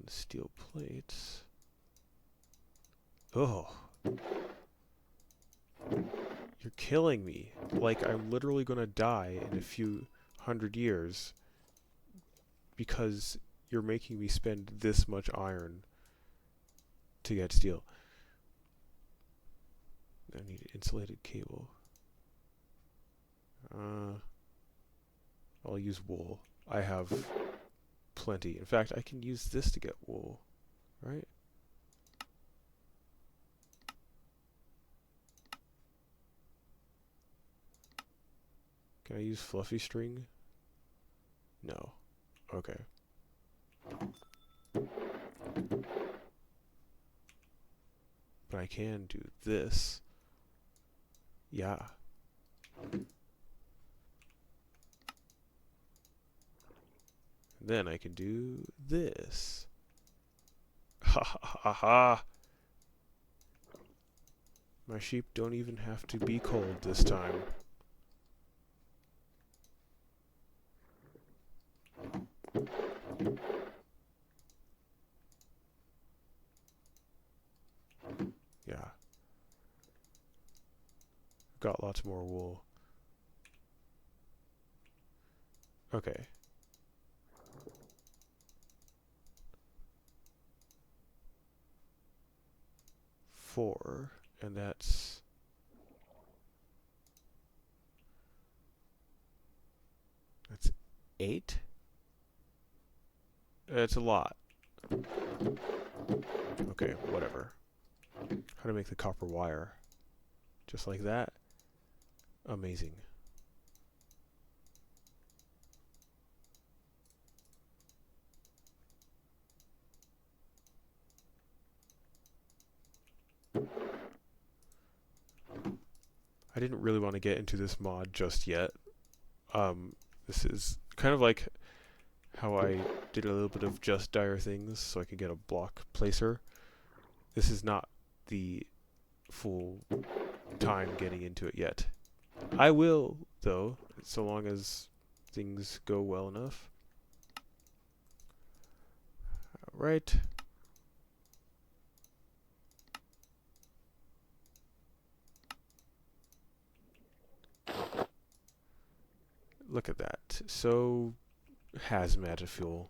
steel plates. Oh. You're killing me. Like, I'm literally gonna die in a few hundred years because you're making me spend this much iron to get steel. I need an insulated cable. I'll use wool. I have plenty. In fact, I can use this to get wool, right? Can I use fluffy string? No. Okay. But I can do this. Yeah. Then I can do this. Ha ha ha ha. My sheep don't even have to be cold this time. Yeah. Got lots more wool. Okay. Four, and that's eight? It's a lot. Okay, whatever. How to make the copper wire. Just like that. Amazing. I didn't really want to get into this mod just yet. This is kind of like how I did a little bit of just dire things so I could get a block placer. This is not the full time getting into it yet. I will, though, so long as things go well enough. Alright. Look at that. So hazmat fuel.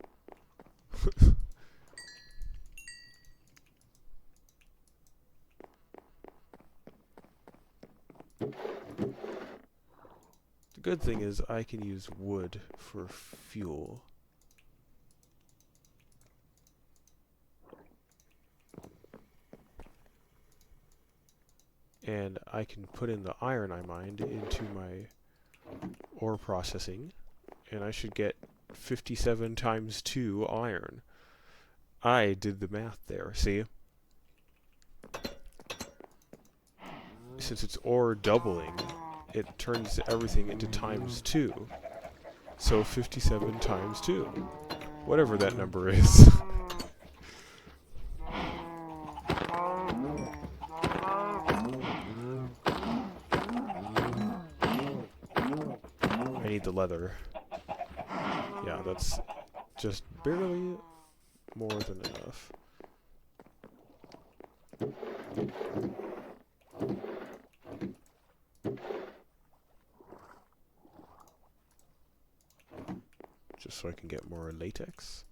The good thing is I can use wood for fuel. And I can put in the iron I mined into my ore processing, and I should get 57 times 2 iron. I did the math there, see? Since it's ore doubling, it turns everything into times 2. So 57 times 2. Whatever that number is. I need the leather. Yeah, that's just barely more than enough. Just so I can get more latex.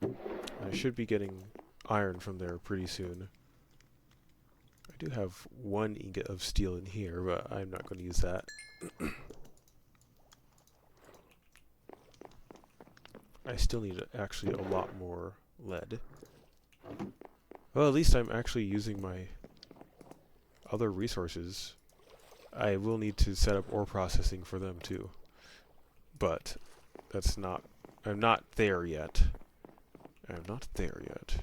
I should be getting iron from there pretty soon. I do have 1 ingot of steel in here, but I'm not going to use that. I still need actually a lot more lead. Well, at least I'm actually using my other resources. I will need to set up ore processing for them too. But that's not... I'm not there yet. I'm not there yet.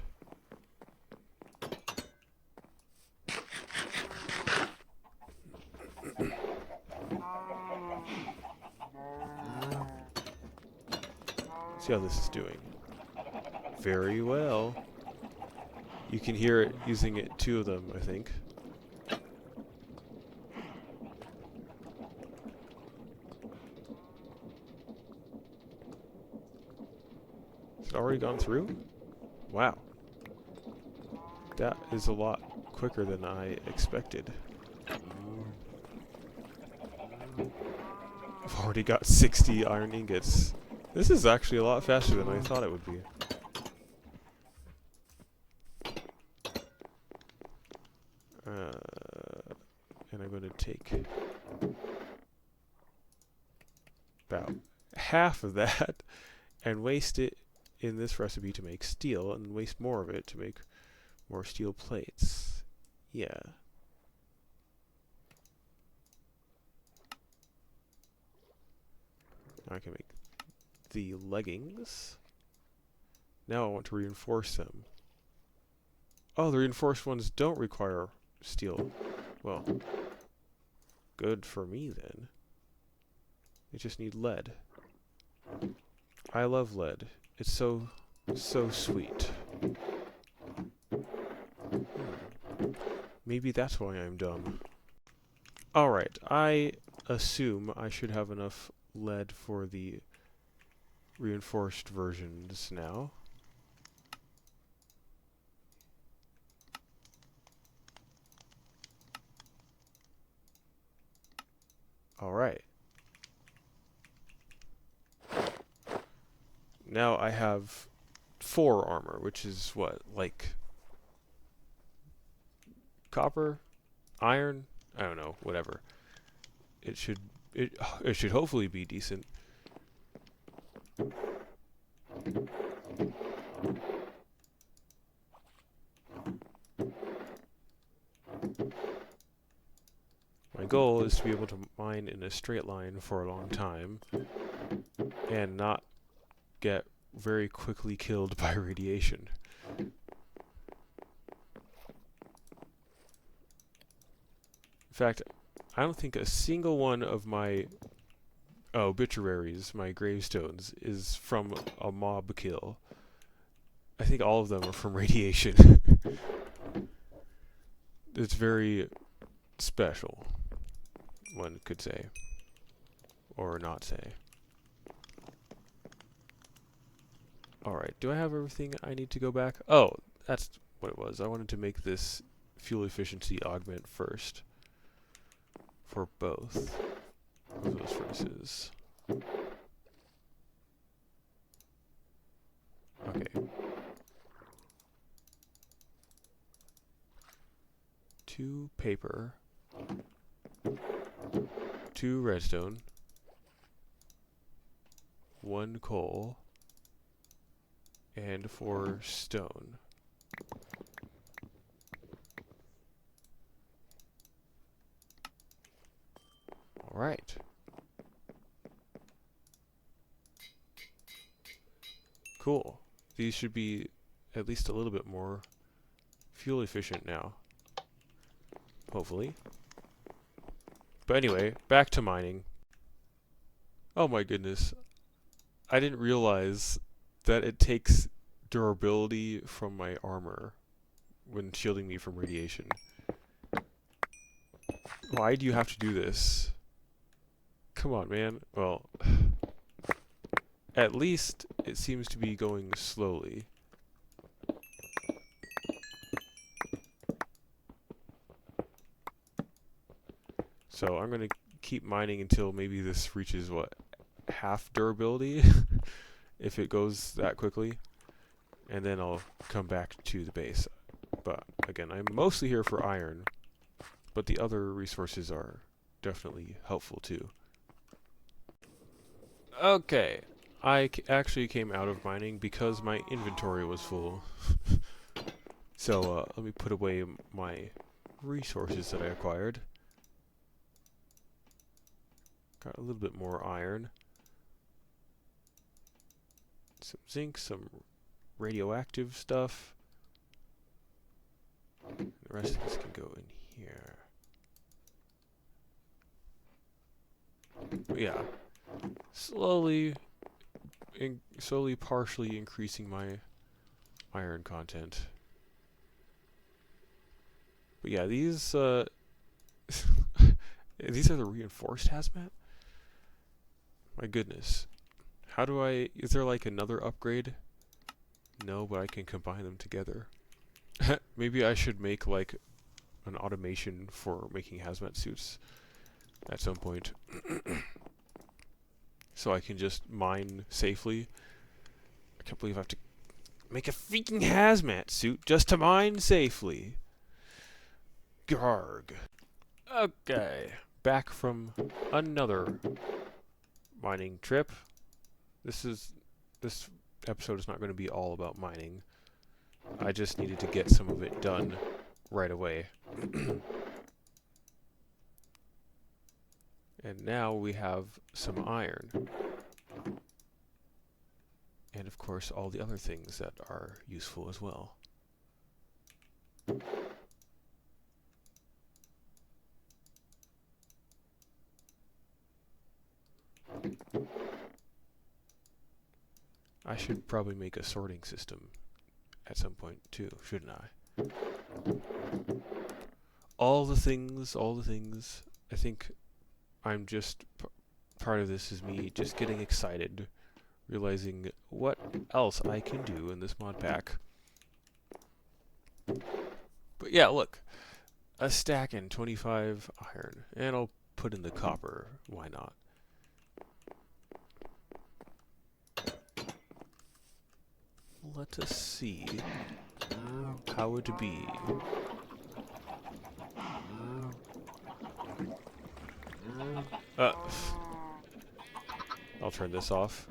See how this is doing. Very well. You can hear it using it, 2 of them, I think. It's already gone through? Wow. That is a lot quicker than I expected. I've already got 60 iron ingots. This is actually a lot faster than I thought it would be. And I'm going to take about half of that and waste it in this recipe to make steel, and waste more of it to make more steel plates. Yeah. Now I can make the leggings. Now I want to reinforce them. Oh, the reinforced ones don't require steel. Well, good for me then. They just need lead. I love lead. It's so sweet. Maybe that's why I'm dumb. Alright, I assume I should have enough lead for the reinforced versions now. Alright. Now I have 4 armor, which is what, like copper? Iron? I don't know, whatever. It should hopefully be decent. My goal is to be able to mine in a straight line for a long time and not get very quickly killed by radiation. In fact, I don't think a single one of my obituaries, my gravestones, is from a mob kill. I think all of them are from radiation. It's very special, one could say. Or not say. Alright, do I have everything I need to go back? Oh, that's what it was. I wanted to make this fuel efficiency augment first. For both of those furnaces. Okay. 2 paper. 2 redstone. 1 coal. And 4 stone. Alright. Cool. These should be at least a little bit more fuel efficient now. Hopefully. But anyway, back to mining. Oh my goodness. I didn't realize that it takes durability from my armor when shielding me from radiation. Why do you have to do this? Come on, man. Well, at least it seems to be going slowly. So I'm going to keep mining until maybe this reaches, what, half durability? If it goes that quickly. And then I'll come back to the base. But again, I'm mostly here for iron. But the other resources are definitely helpful too. Okay. I actually came out of mining because my inventory was full. So let me put away my resources that I acquired. Got a little bit more iron. Some zinc, some radioactive stuff. The rest of this can go in here. But yeah, slowly partially increasing my iron content. But yeah, these these are the reinforced hazmat? My goodness. How do I... Is there like another upgrade No, but I can combine them together. Maybe I should make like an automation for making hazmat suits at some point. So I can just mine safely. I can't believe I have to make a freaking hazmat suit just to mine safely. Garg. Okay. Back from another mining trip. This episode is not going to be all about mining. I just needed to get some of it done right away. And now we have some iron. And of course all the other things that are useful as well. I should probably make a sorting system at some point too, shouldn't I? All the things. I think I'm just part of this is me just getting excited, realizing what else I can do in this mod pack. But yeah, look, a stack and 25 iron, and I'll put in the copper. Why not? Let us see how it be. I'll turn this off.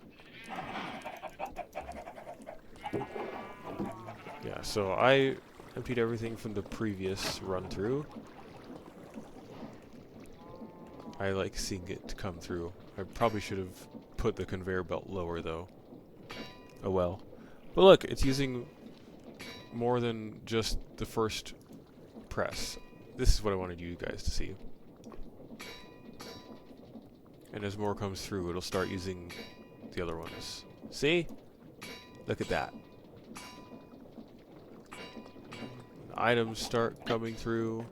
Yeah, so I emptied everything from the previous run through. I like seeing it come through. I probably should have put the conveyor belt lower though. Oh well. But look, it's using more than just the first press. This is what I wanted you guys to see. And as more comes through, it'll start using the other ones. See? Look at that. Items start coming through.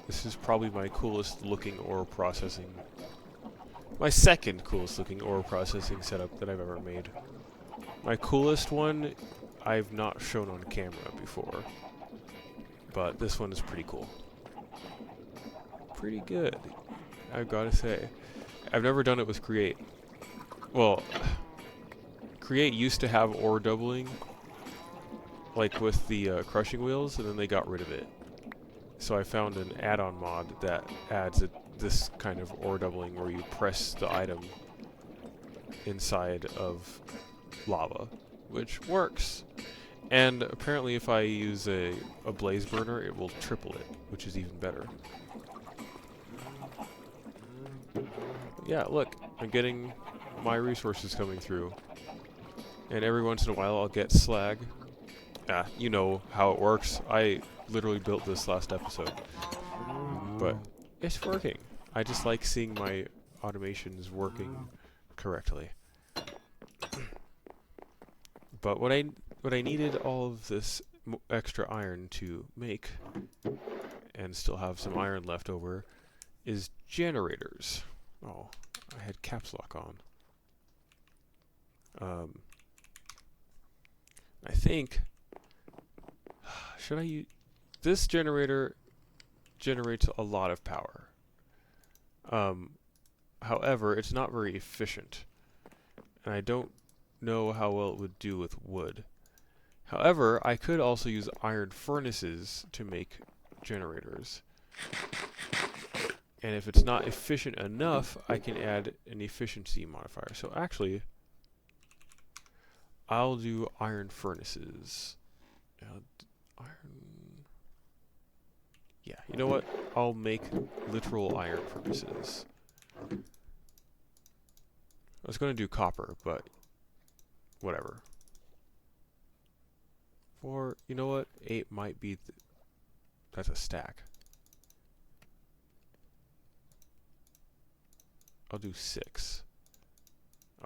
This is probably my coolest looking ore processing. My second coolest looking ore processing setup that I've ever made. My coolest one I've not shown on camera before. But this one is pretty cool. Pretty good, I've gotta say. I've never done it with Create. Well, Create used to have ore doubling, like with the crushing wheels, and then they got rid of it. So I found an add-on mod that adds this kind of ore doubling where you press the item inside of lava, which works. And apparently if I use a blaze burner, it will triple it, which is even better. Yeah, look, I'm getting my resources coming through. And every once in a while I'll get slag. Ah, you know how it works. I literally built this last episode. But it's working. I just like seeing my automations working correctly. But what I needed all of this extra iron to make, and still have some iron left over, is generators. Oh, I had caps lock on. I think, should I use, this generator generates a lot of power. However, it's not very efficient, and I don't know how well it would do with wood. However, I could also use iron furnaces to make generators. And if it's not efficient enough, I can add an efficiency modifier. So actually, I'll do iron furnaces. Yeah, you know what? I'll make literal iron furnaces. I was going to do copper, but whatever. Or, you know what? 8 might be... that's a stack. I'll do 6.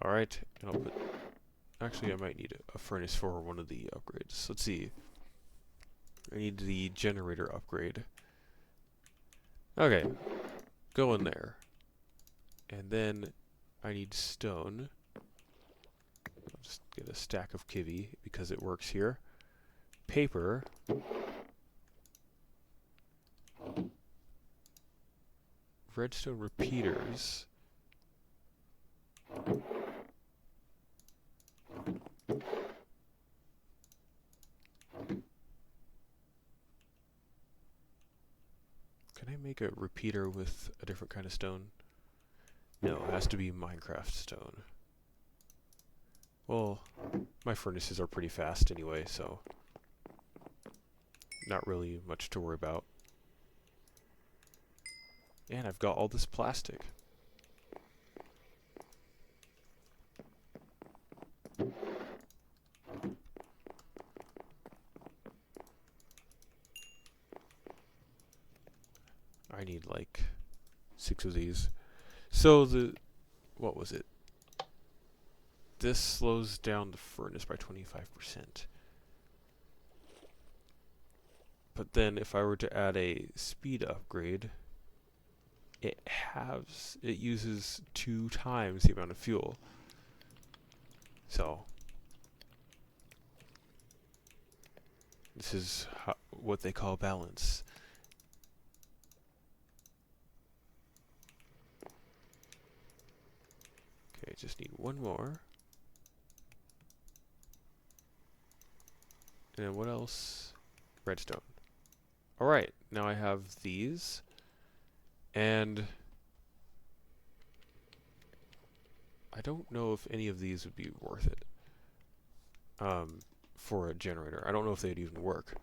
Alright, and I'll put... actually, I might need a furnace for one of the upgrades. Let's see. I need the generator upgrade. Okay. Go in there. And then I need stone. I'll just get a stack of kivy because it works here. Paper. Redstone repeaters. Can I make a repeater with a different kind of stone? No, it has to be Minecraft stone. Well, my furnaces are pretty fast anyway, so not really much to worry about. And I've got all this plastic. I need like 6 of these. So what was it? This slows down the furnace by 25%. But then if I were to add a speed upgrade, it uses 2 times the amount of fuel. So this is what they call balance. Okay, just need one more. And then what else? Redstone. Alright, now I have these. And I don't know if any of these would be worth it for a generator. I don't know if they'd even work.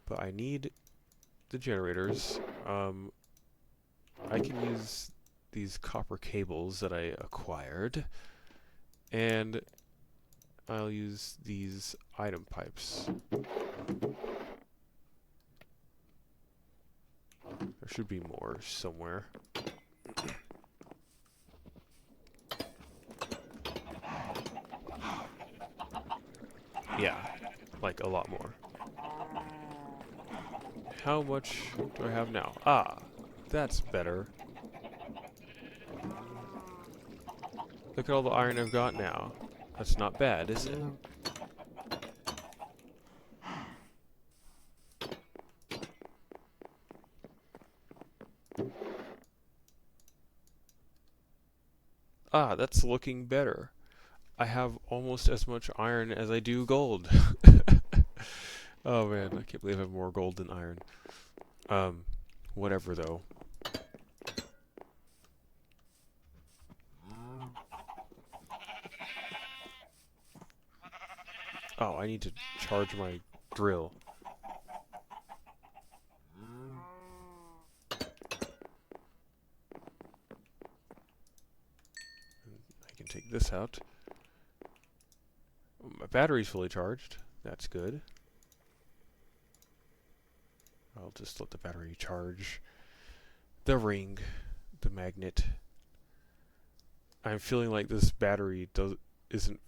But I need the generators. I can use these copper cables that I acquired. And I'll use these item pipes. There should be more somewhere. Yeah, like a lot more. How much do I have now? Ah, that's better. Look at all the iron I've got now. That's not bad, is it? Ah, that's looking better. I have almost as much iron as I do gold. Oh man, I can't believe I have more gold than iron. Whatever though. Oh, I need to charge my drill. I can take this out. My battery's fully charged. That's good. I'll just let the battery charge the ring, the magnet. I'm feeling like this battery isn't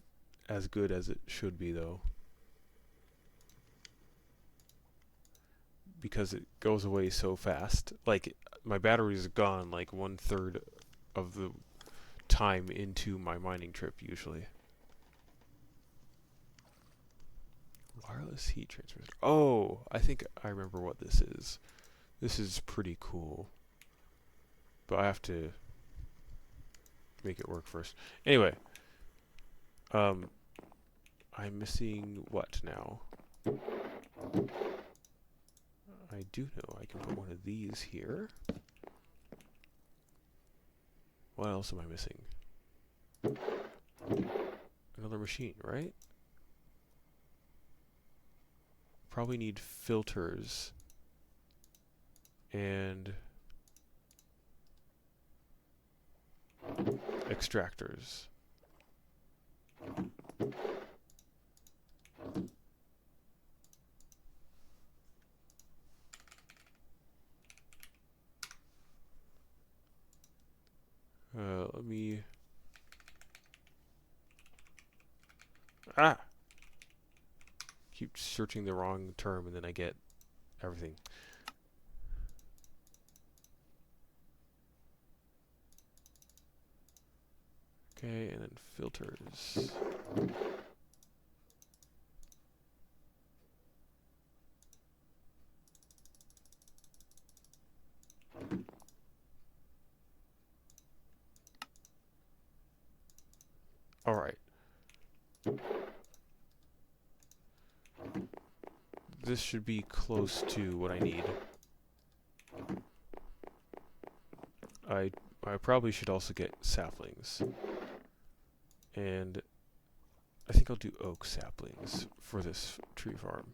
as good as it should be though, because it goes away so fast. Like my battery's gone like 1/3 of the time into my mining trip usually. Wireless heat transmitter. Oh, I think I remember what this is. This is pretty cool. But I have to make it work first. Anyway, I'm missing what now? I do know I can put one of these here. What else am I missing? Another machine, right? Probably need filters and extractors. Let me... Ah! Keep searching the wrong term and then I get everything. Okay, and then filters. All right. This should be close to what I need. I probably should also get saplings. And I think I'll do oak saplings for this tree farm.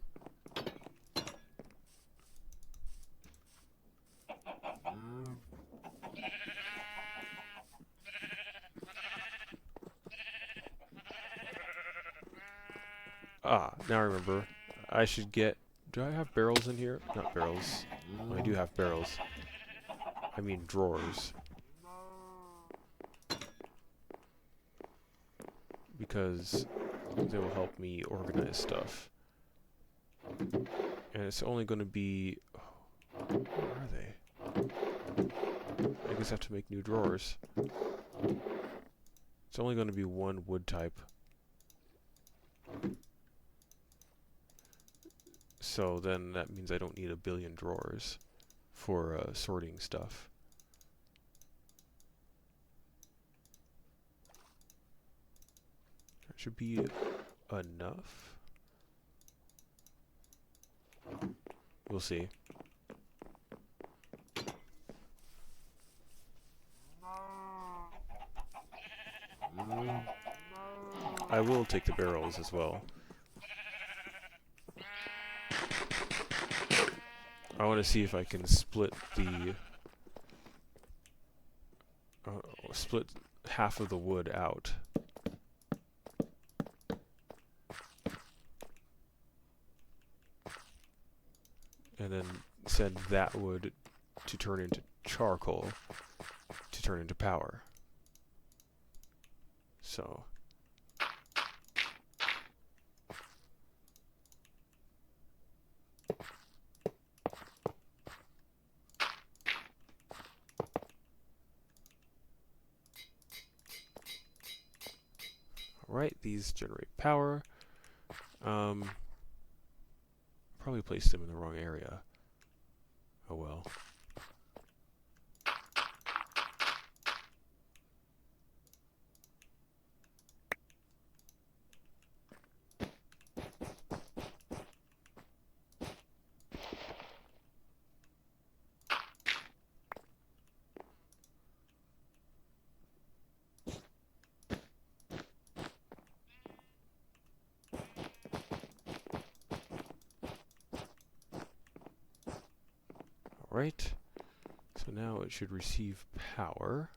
Ah, now I remember. I should get... Do I have barrels in here? Not barrels. Well, I do have barrels. I mean drawers. Because they will help me organize stuff. And it's only going to be... Oh, where are they? I guess I have to make new drawers. It's only going to be one wood type. So then that means I don't need a billion drawers for sorting stuff. That should be enough. We'll see. I will take the barrels as well. I want to see if I can split the split half of the wood out. And then send that wood to turn into charcoal to turn into power. So alright, these generate power. Probably placed them in the wrong area. Oh well. Alright, so now it should receive power.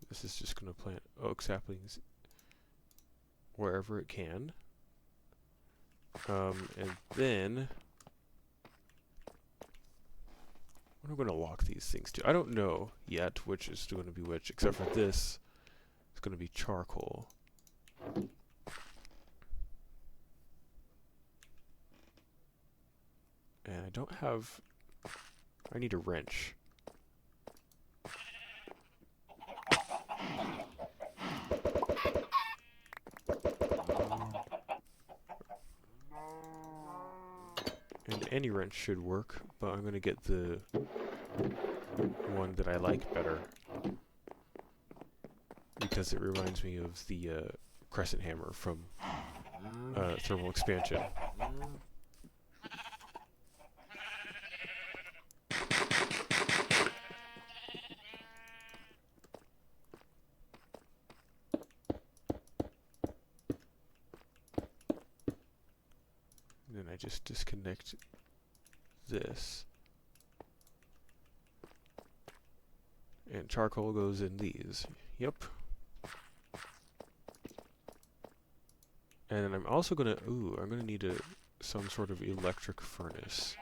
This is just going to plant oak saplings wherever it can. And then what am I going to lock these things to? I don't know yet which is going to be which, except for this. It's going to be charcoal. And I don't have... I need a wrench. And any wrench should work, but I'm going to get the one that I like better. Because it reminds me of the crescent hammer from thermal expansion. And then I just disconnect this. And charcoal goes in these. Yep. And then I'm also gonna, I'm gonna need some sort of electric furnace.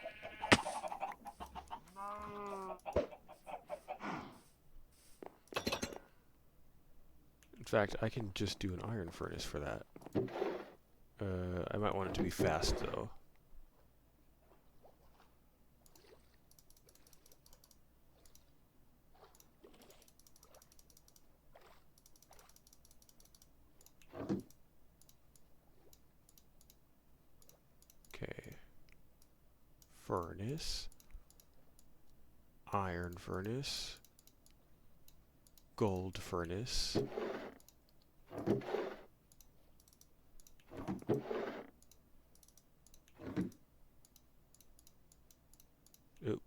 In fact, I can just do an iron furnace for that. I might want it to be fast, though. Okay. Furnace. Iron furnace. Gold furnace. Oop.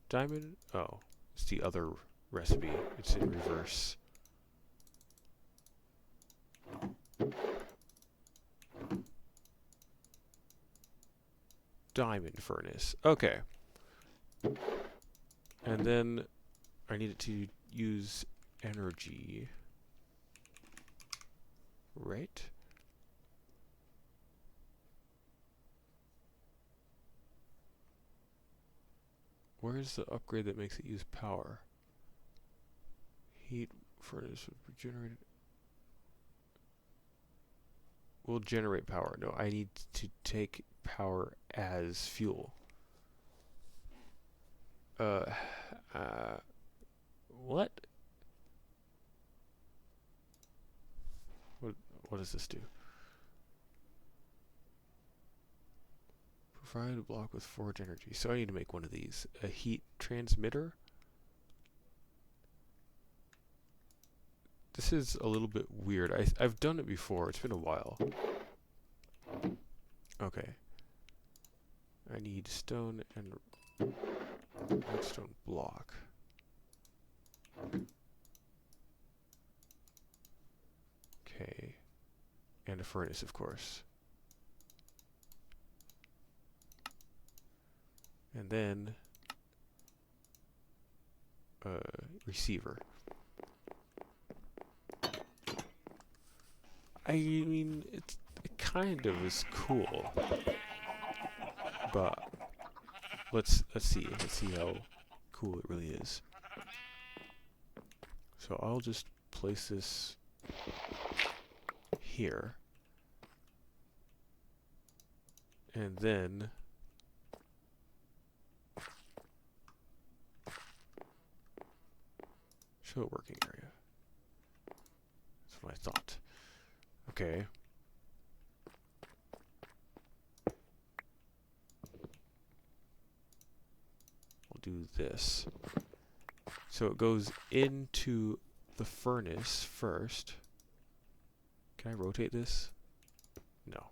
Diamond? Oh, it's the other recipe. It's in reverse. Diamond furnace. Okay. And then I need it to use energy. Right? Where's the upgrade that makes it use power? Heat furnace generated. Will generate power. No, I need to take power as fuel. What? What does this do? Provide a block with forge energy. So I need to make one of these. A heat transmitter? This is a little bit weird. I've done it before. It's been a while. Okay. I need stone and redstone block. Okay. And a furnace, of course. And then receiver. I mean, it kind of is cool, but let's see how cool it really is. So I'll just place this here, and then show a working area. That's what I thought. Okay. We'll do this. So it goes into the furnace first. Can I rotate this? No.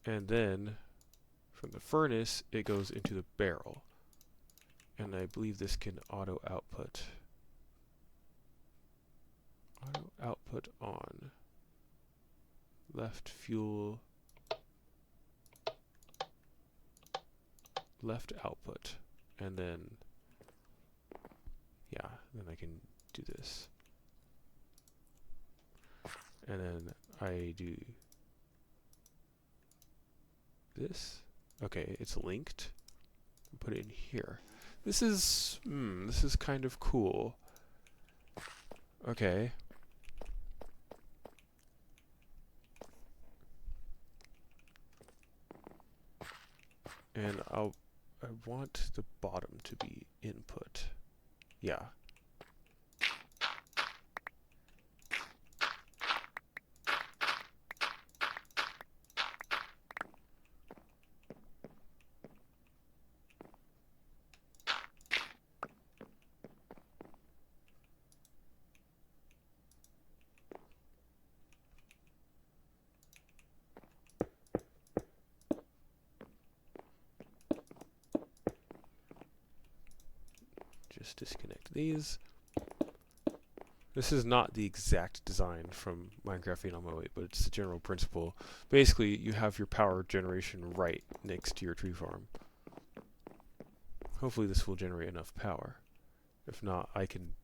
And then from the furnace it goes into the barrel. And I believe this can auto output. Auto output on. Left fuel. Left output. And then, yeah, then I can do this. And then I do this. Okay, it's linked. Put it in here. This is kind of cool. Okay. And I want the bottom to be input. Yeah. Just disconnect these. This is not the exact design from Minecraft 8 on my way, but it's the general principle. Basically, you have your power generation right next to your tree farm. Hopefully this will generate enough power. If not, I can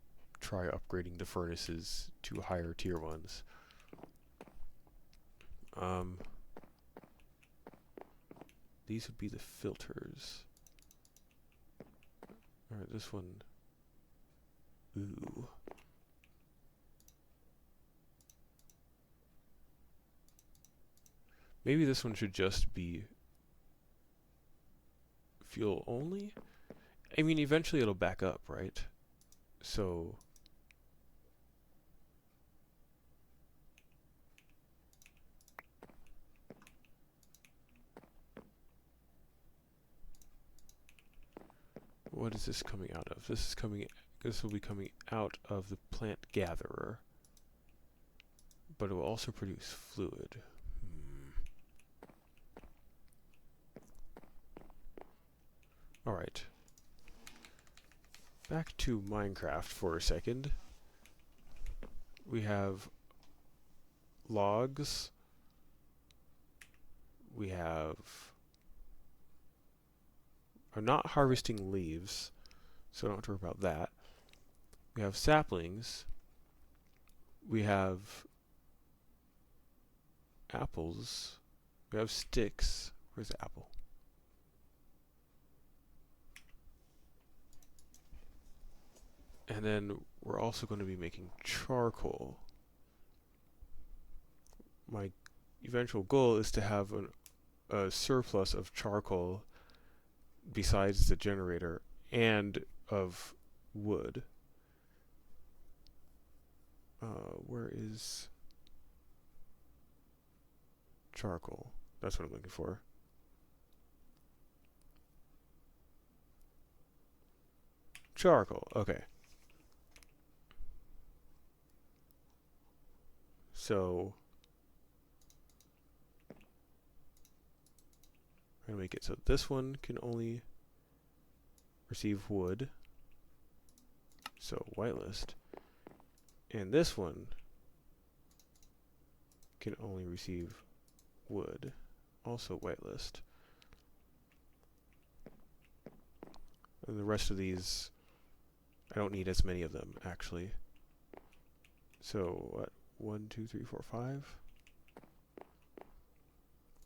try upgrading the furnaces to higher tier ones. these would be the filters. Alright, this one. Ooh. Maybe this one should just be fuel only? I mean, eventually it'll back up, right? So... what is this coming out of? This will be coming out of the plant gatherer. But it will also produce fluid. Alright. Back to Minecraft for a second. We have logs. We have... I'm not harvesting leaves, so I don't have to worry about that. We have saplings. We have apples. We have sticks. Where's the apple? And then we're also going to be making charcoal. My eventual goal is to have a surplus of charcoal besides the generator and of wood. Where is charcoal? That's what I'm looking for. Charcoal, okay. So I'm going to make it so this one can only receive wood. So whitelist. And this one can only receive wood. Also whitelist. And the rest of these, I don't need as many of them, actually. So, what? 1, 2, 3, 4, 5?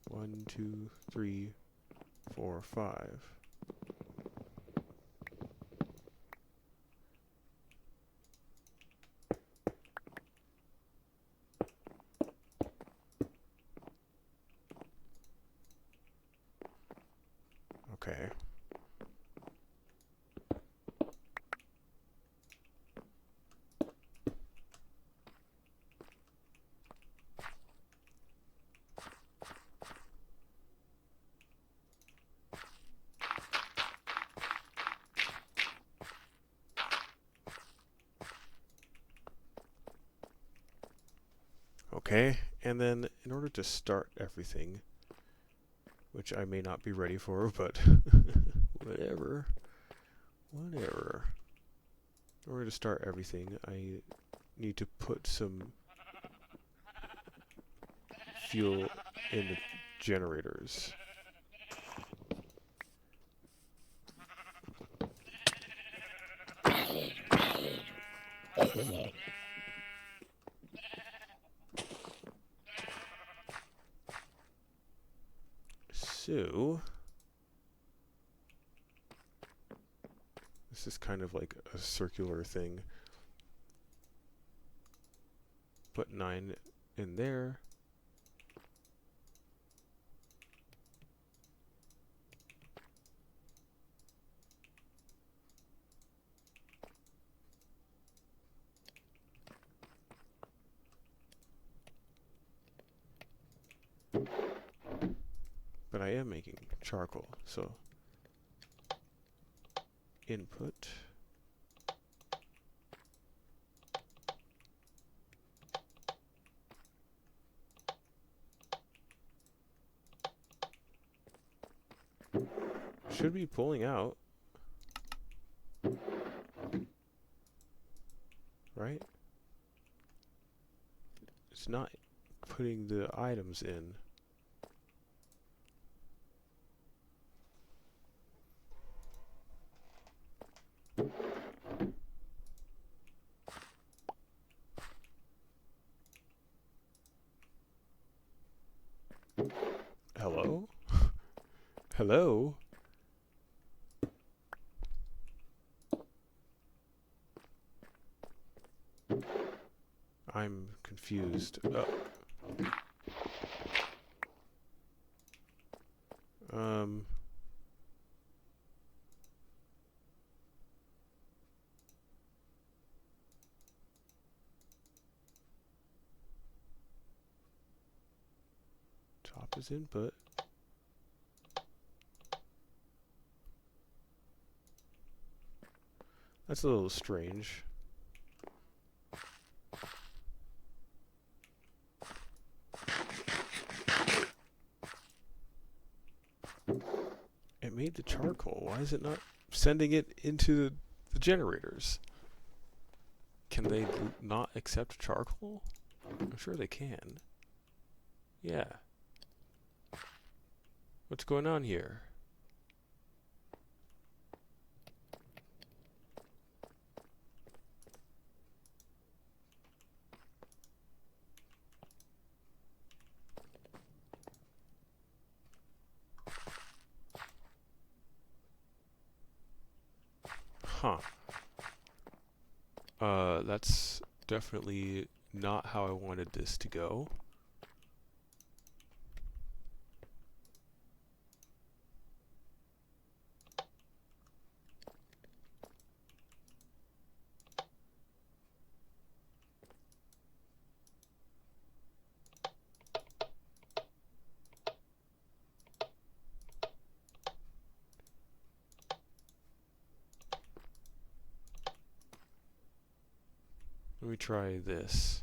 1, 2, 3, 4, 5. Okay. Okay, and then in order to start everything, which I may not be ready for, but whatever. In order to start everything, I need to put some fuel in the generators. So, this is kind of like a circular thing. Put 9 in there. But I am making charcoal, so input. Should be pulling out. Right? It's not putting the items in. Hello? Hello? I'm confused. Top is input. That's a little strange. It made the charcoal. Why is it not sending it into the generators? Can they not accept charcoal? I'm sure they can. Yeah. What's going on here? Huh. That's definitely not how I wanted this to go. Let me try this.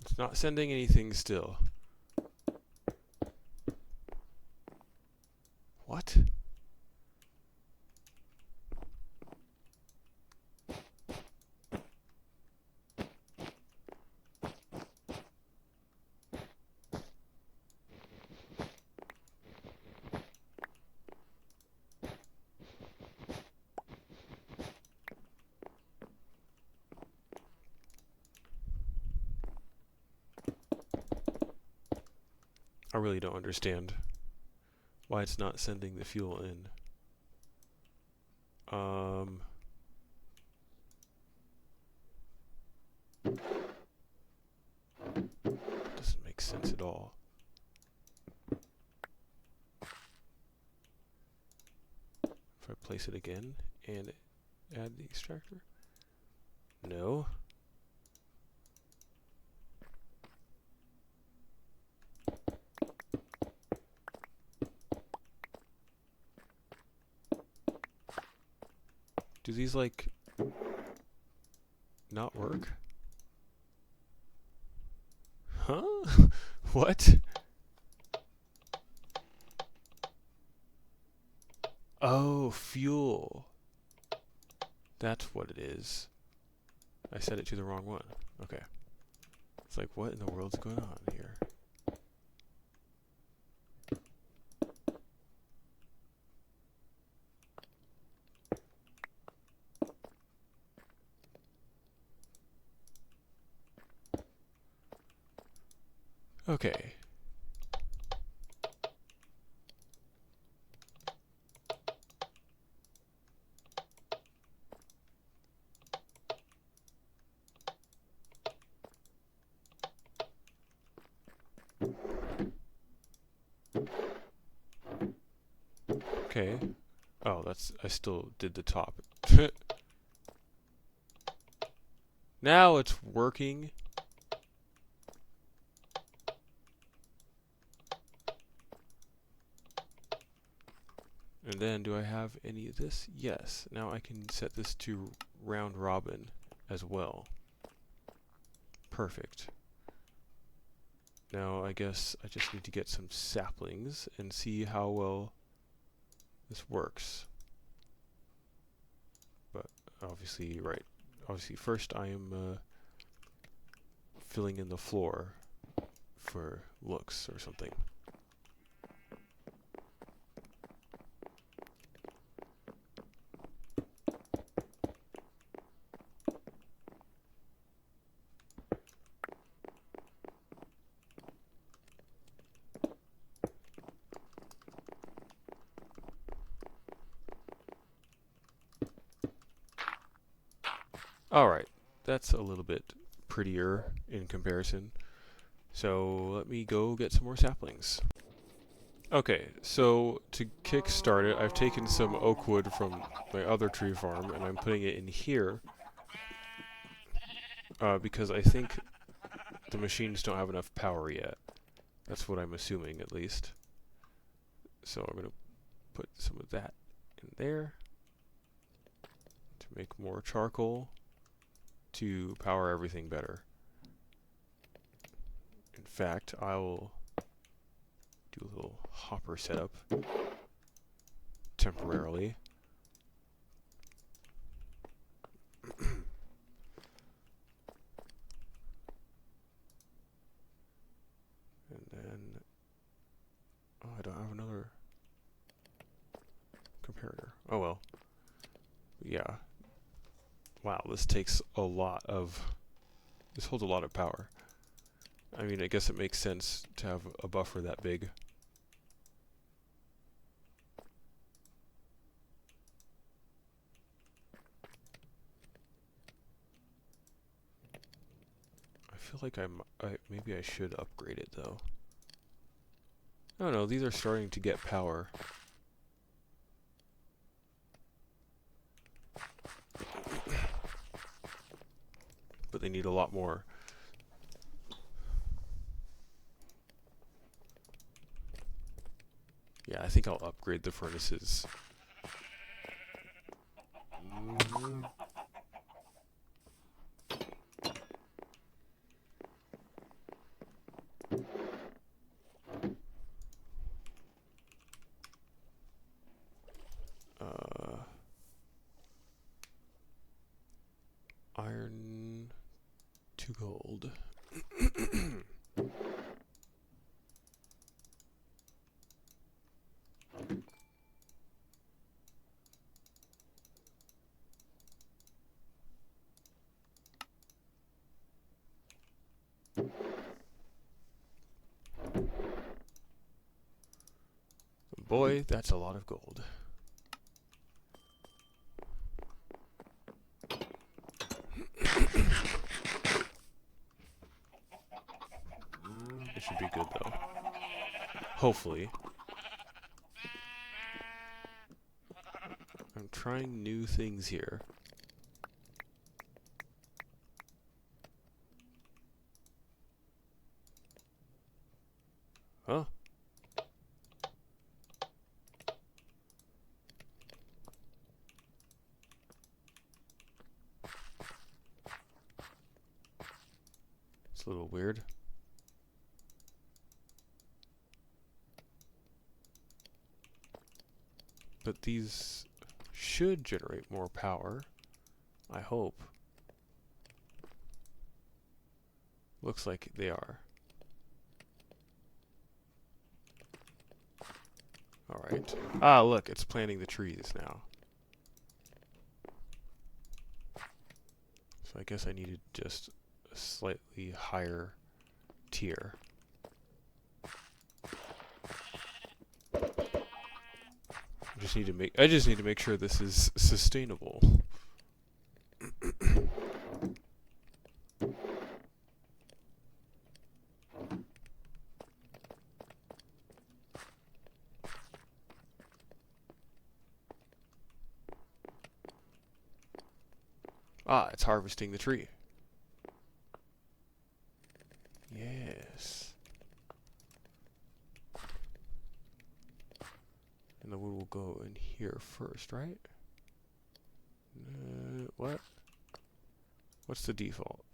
It's not sending anything still. What? I really don't understand why it's not sending the fuel in. Doesn't make sense at all. If I place it again and add the extractor? No. Do these, like, not work? Huh? What? Oh, fuel. That's what it is. I set it to the wrong one. Okay. It's like, what in the world's going on here? Okay. Okay. Oh, I still did the top. Now it's working. And then, do I have any of this? Yes. Now I can set this to round robin as well. Perfect. Now I guess I just need to get some saplings and see how well this works. But obviously, right. Obviously first I am filling in the floor for looks or something. Alright, that's a little bit prettier in comparison. So let me go get some more saplings. Okay, so to kickstart it, I've taken some oak wood from my other tree farm and I'm putting it in here because I think the machines don't have enough power yet. That's what I'm assuming, at least. So I'm going to put some of that in there to make more charcoal to power everything better. In fact, I will do a little hopper setup temporarily. And then, oh, I don't have another comparator. Oh well. Yeah. Wow, this takes a lot of, this holds a lot of power. I mean, I guess it makes sense to have a buffer that big. I feel like maybe I should upgrade it though. Oh no, these are starting to get power. But they need a lot more. Yeah, I think I'll upgrade the furnaces. Iron to gold. Boy, that's a lot of gold. It should be good though. Hopefully. I'm trying new things here. Huh? It's a little weird. But these should generate more power. I hope. Looks like they are. Alright. Ah, look, it's planting the trees now. So I guess I needed just a slightly higher tier. I just need to make sure this is sustainable. Ah, it's harvesting the tree. Yes. And the wood will go in here first, right? What? What's the default?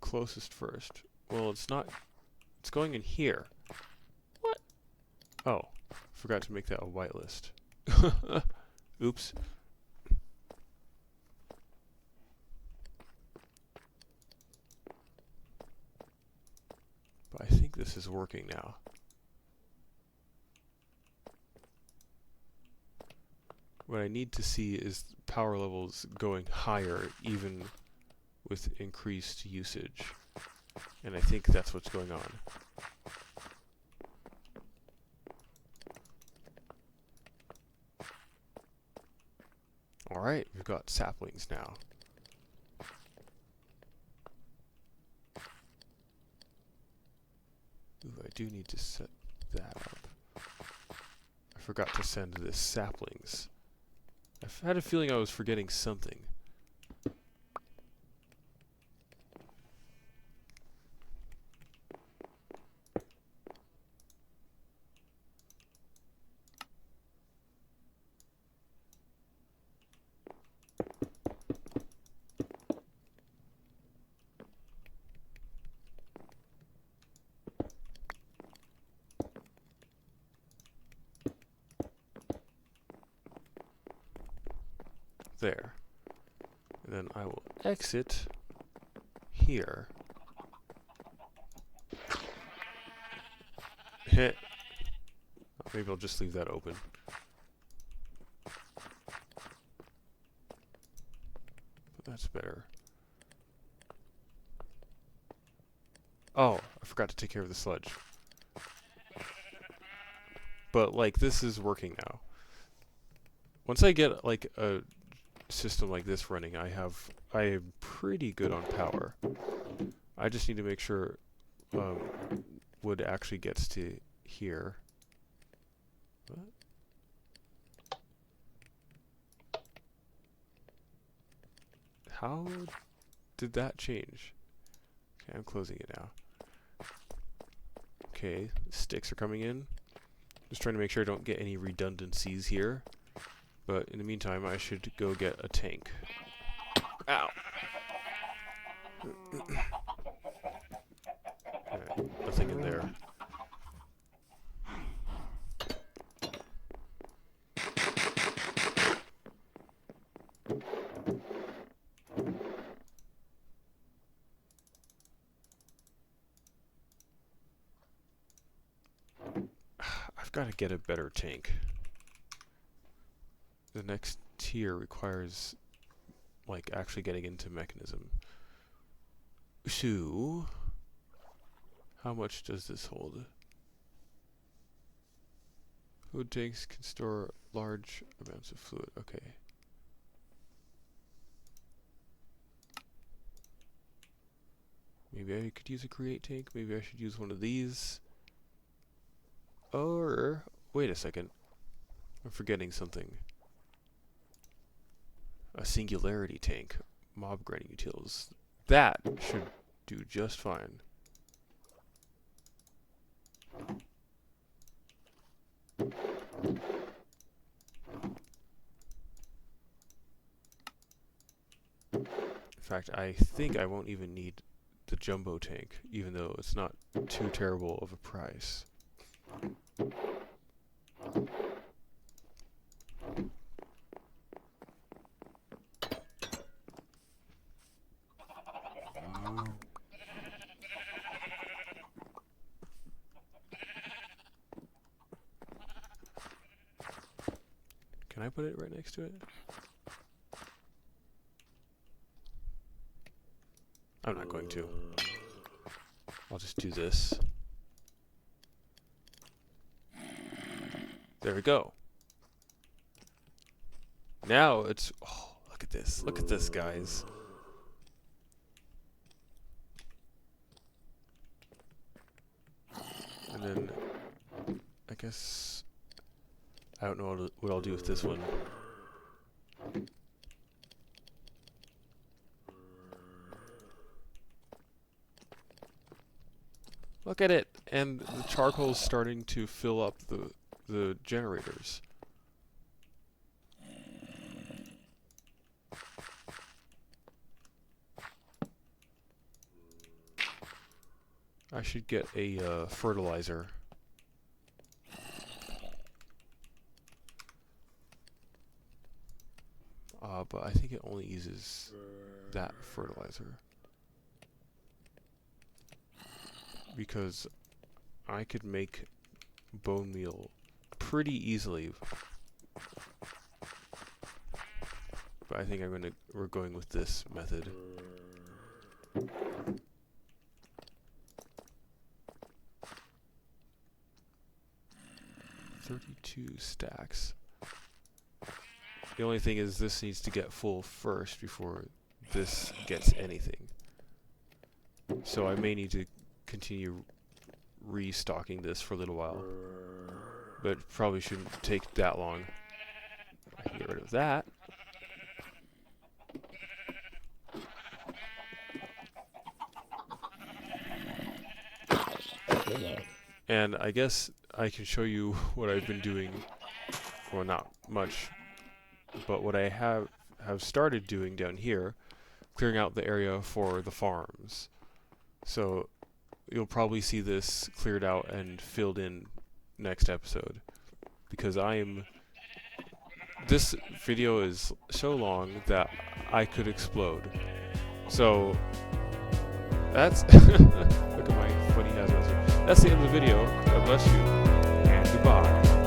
Closest first. Well, it's not It's going in here. What? Oh, forgot to make that a whitelist. Oops. But I think this is working now. What I need to see is power levels going higher even with increased usage. And I think that's what's going on. Alright, we've got saplings now. Ooh, I do need to set that up. I forgot to send this saplings. I had a feeling I was forgetting something. There. And then I will exit here. Hit. Maybe I'll just leave that open. But that's better. Oh, I forgot to take care of the sludge. But, like, this is working now. Once I get, like, a system like this running, I am pretty good on power. I just need to make sure wood actually gets to here. What? How did that change? Okay, I'm closing it now. Okay, sticks are coming in. Just trying to make sure I don't get any redundancies here. But in the meantime, I should go get a tank. Ow! Okay, nothing in there. I've got to get a better tank. The next tier requires, like, actually getting into mechanism. So, how much does this hold? Food tanks can store large amounts of fluid. Okay. Maybe I could use a create tank. Maybe I should use one of these. Or, wait a second. I'm forgetting something. A singularity tank. Mob grinding utils. That should do just fine. In fact, I think I won't even need the jumbo tank, even though it's not too terrible of a price. Can I put it right next to it? I'm not going to. I'll just do this. There we go. Now it's... Oh, look at this. Look at this, guys. And then... I guess... I don't know what I'll do with this one. Look at it! And the charcoal's starting to fill up the generators. I should get a fertilizer. But I think it only uses that fertilizer. Because I could make bone meal pretty easily. But I think we're going with this method. $32 stacks. The only thing is this needs to get full first before this gets anything. So I may need to continue restocking this for a little while. But probably shouldn't take that long. I can get rid of that. And I guess I can show you what I've been doing. Well, not much, but what I have started doing down here, clearing out the area for the farms. So you'll probably see this cleared out and filled in next episode, because this video is so long that I could explode. So that's look at my funny hazards. That's the end of the video. God bless you, and goodbye.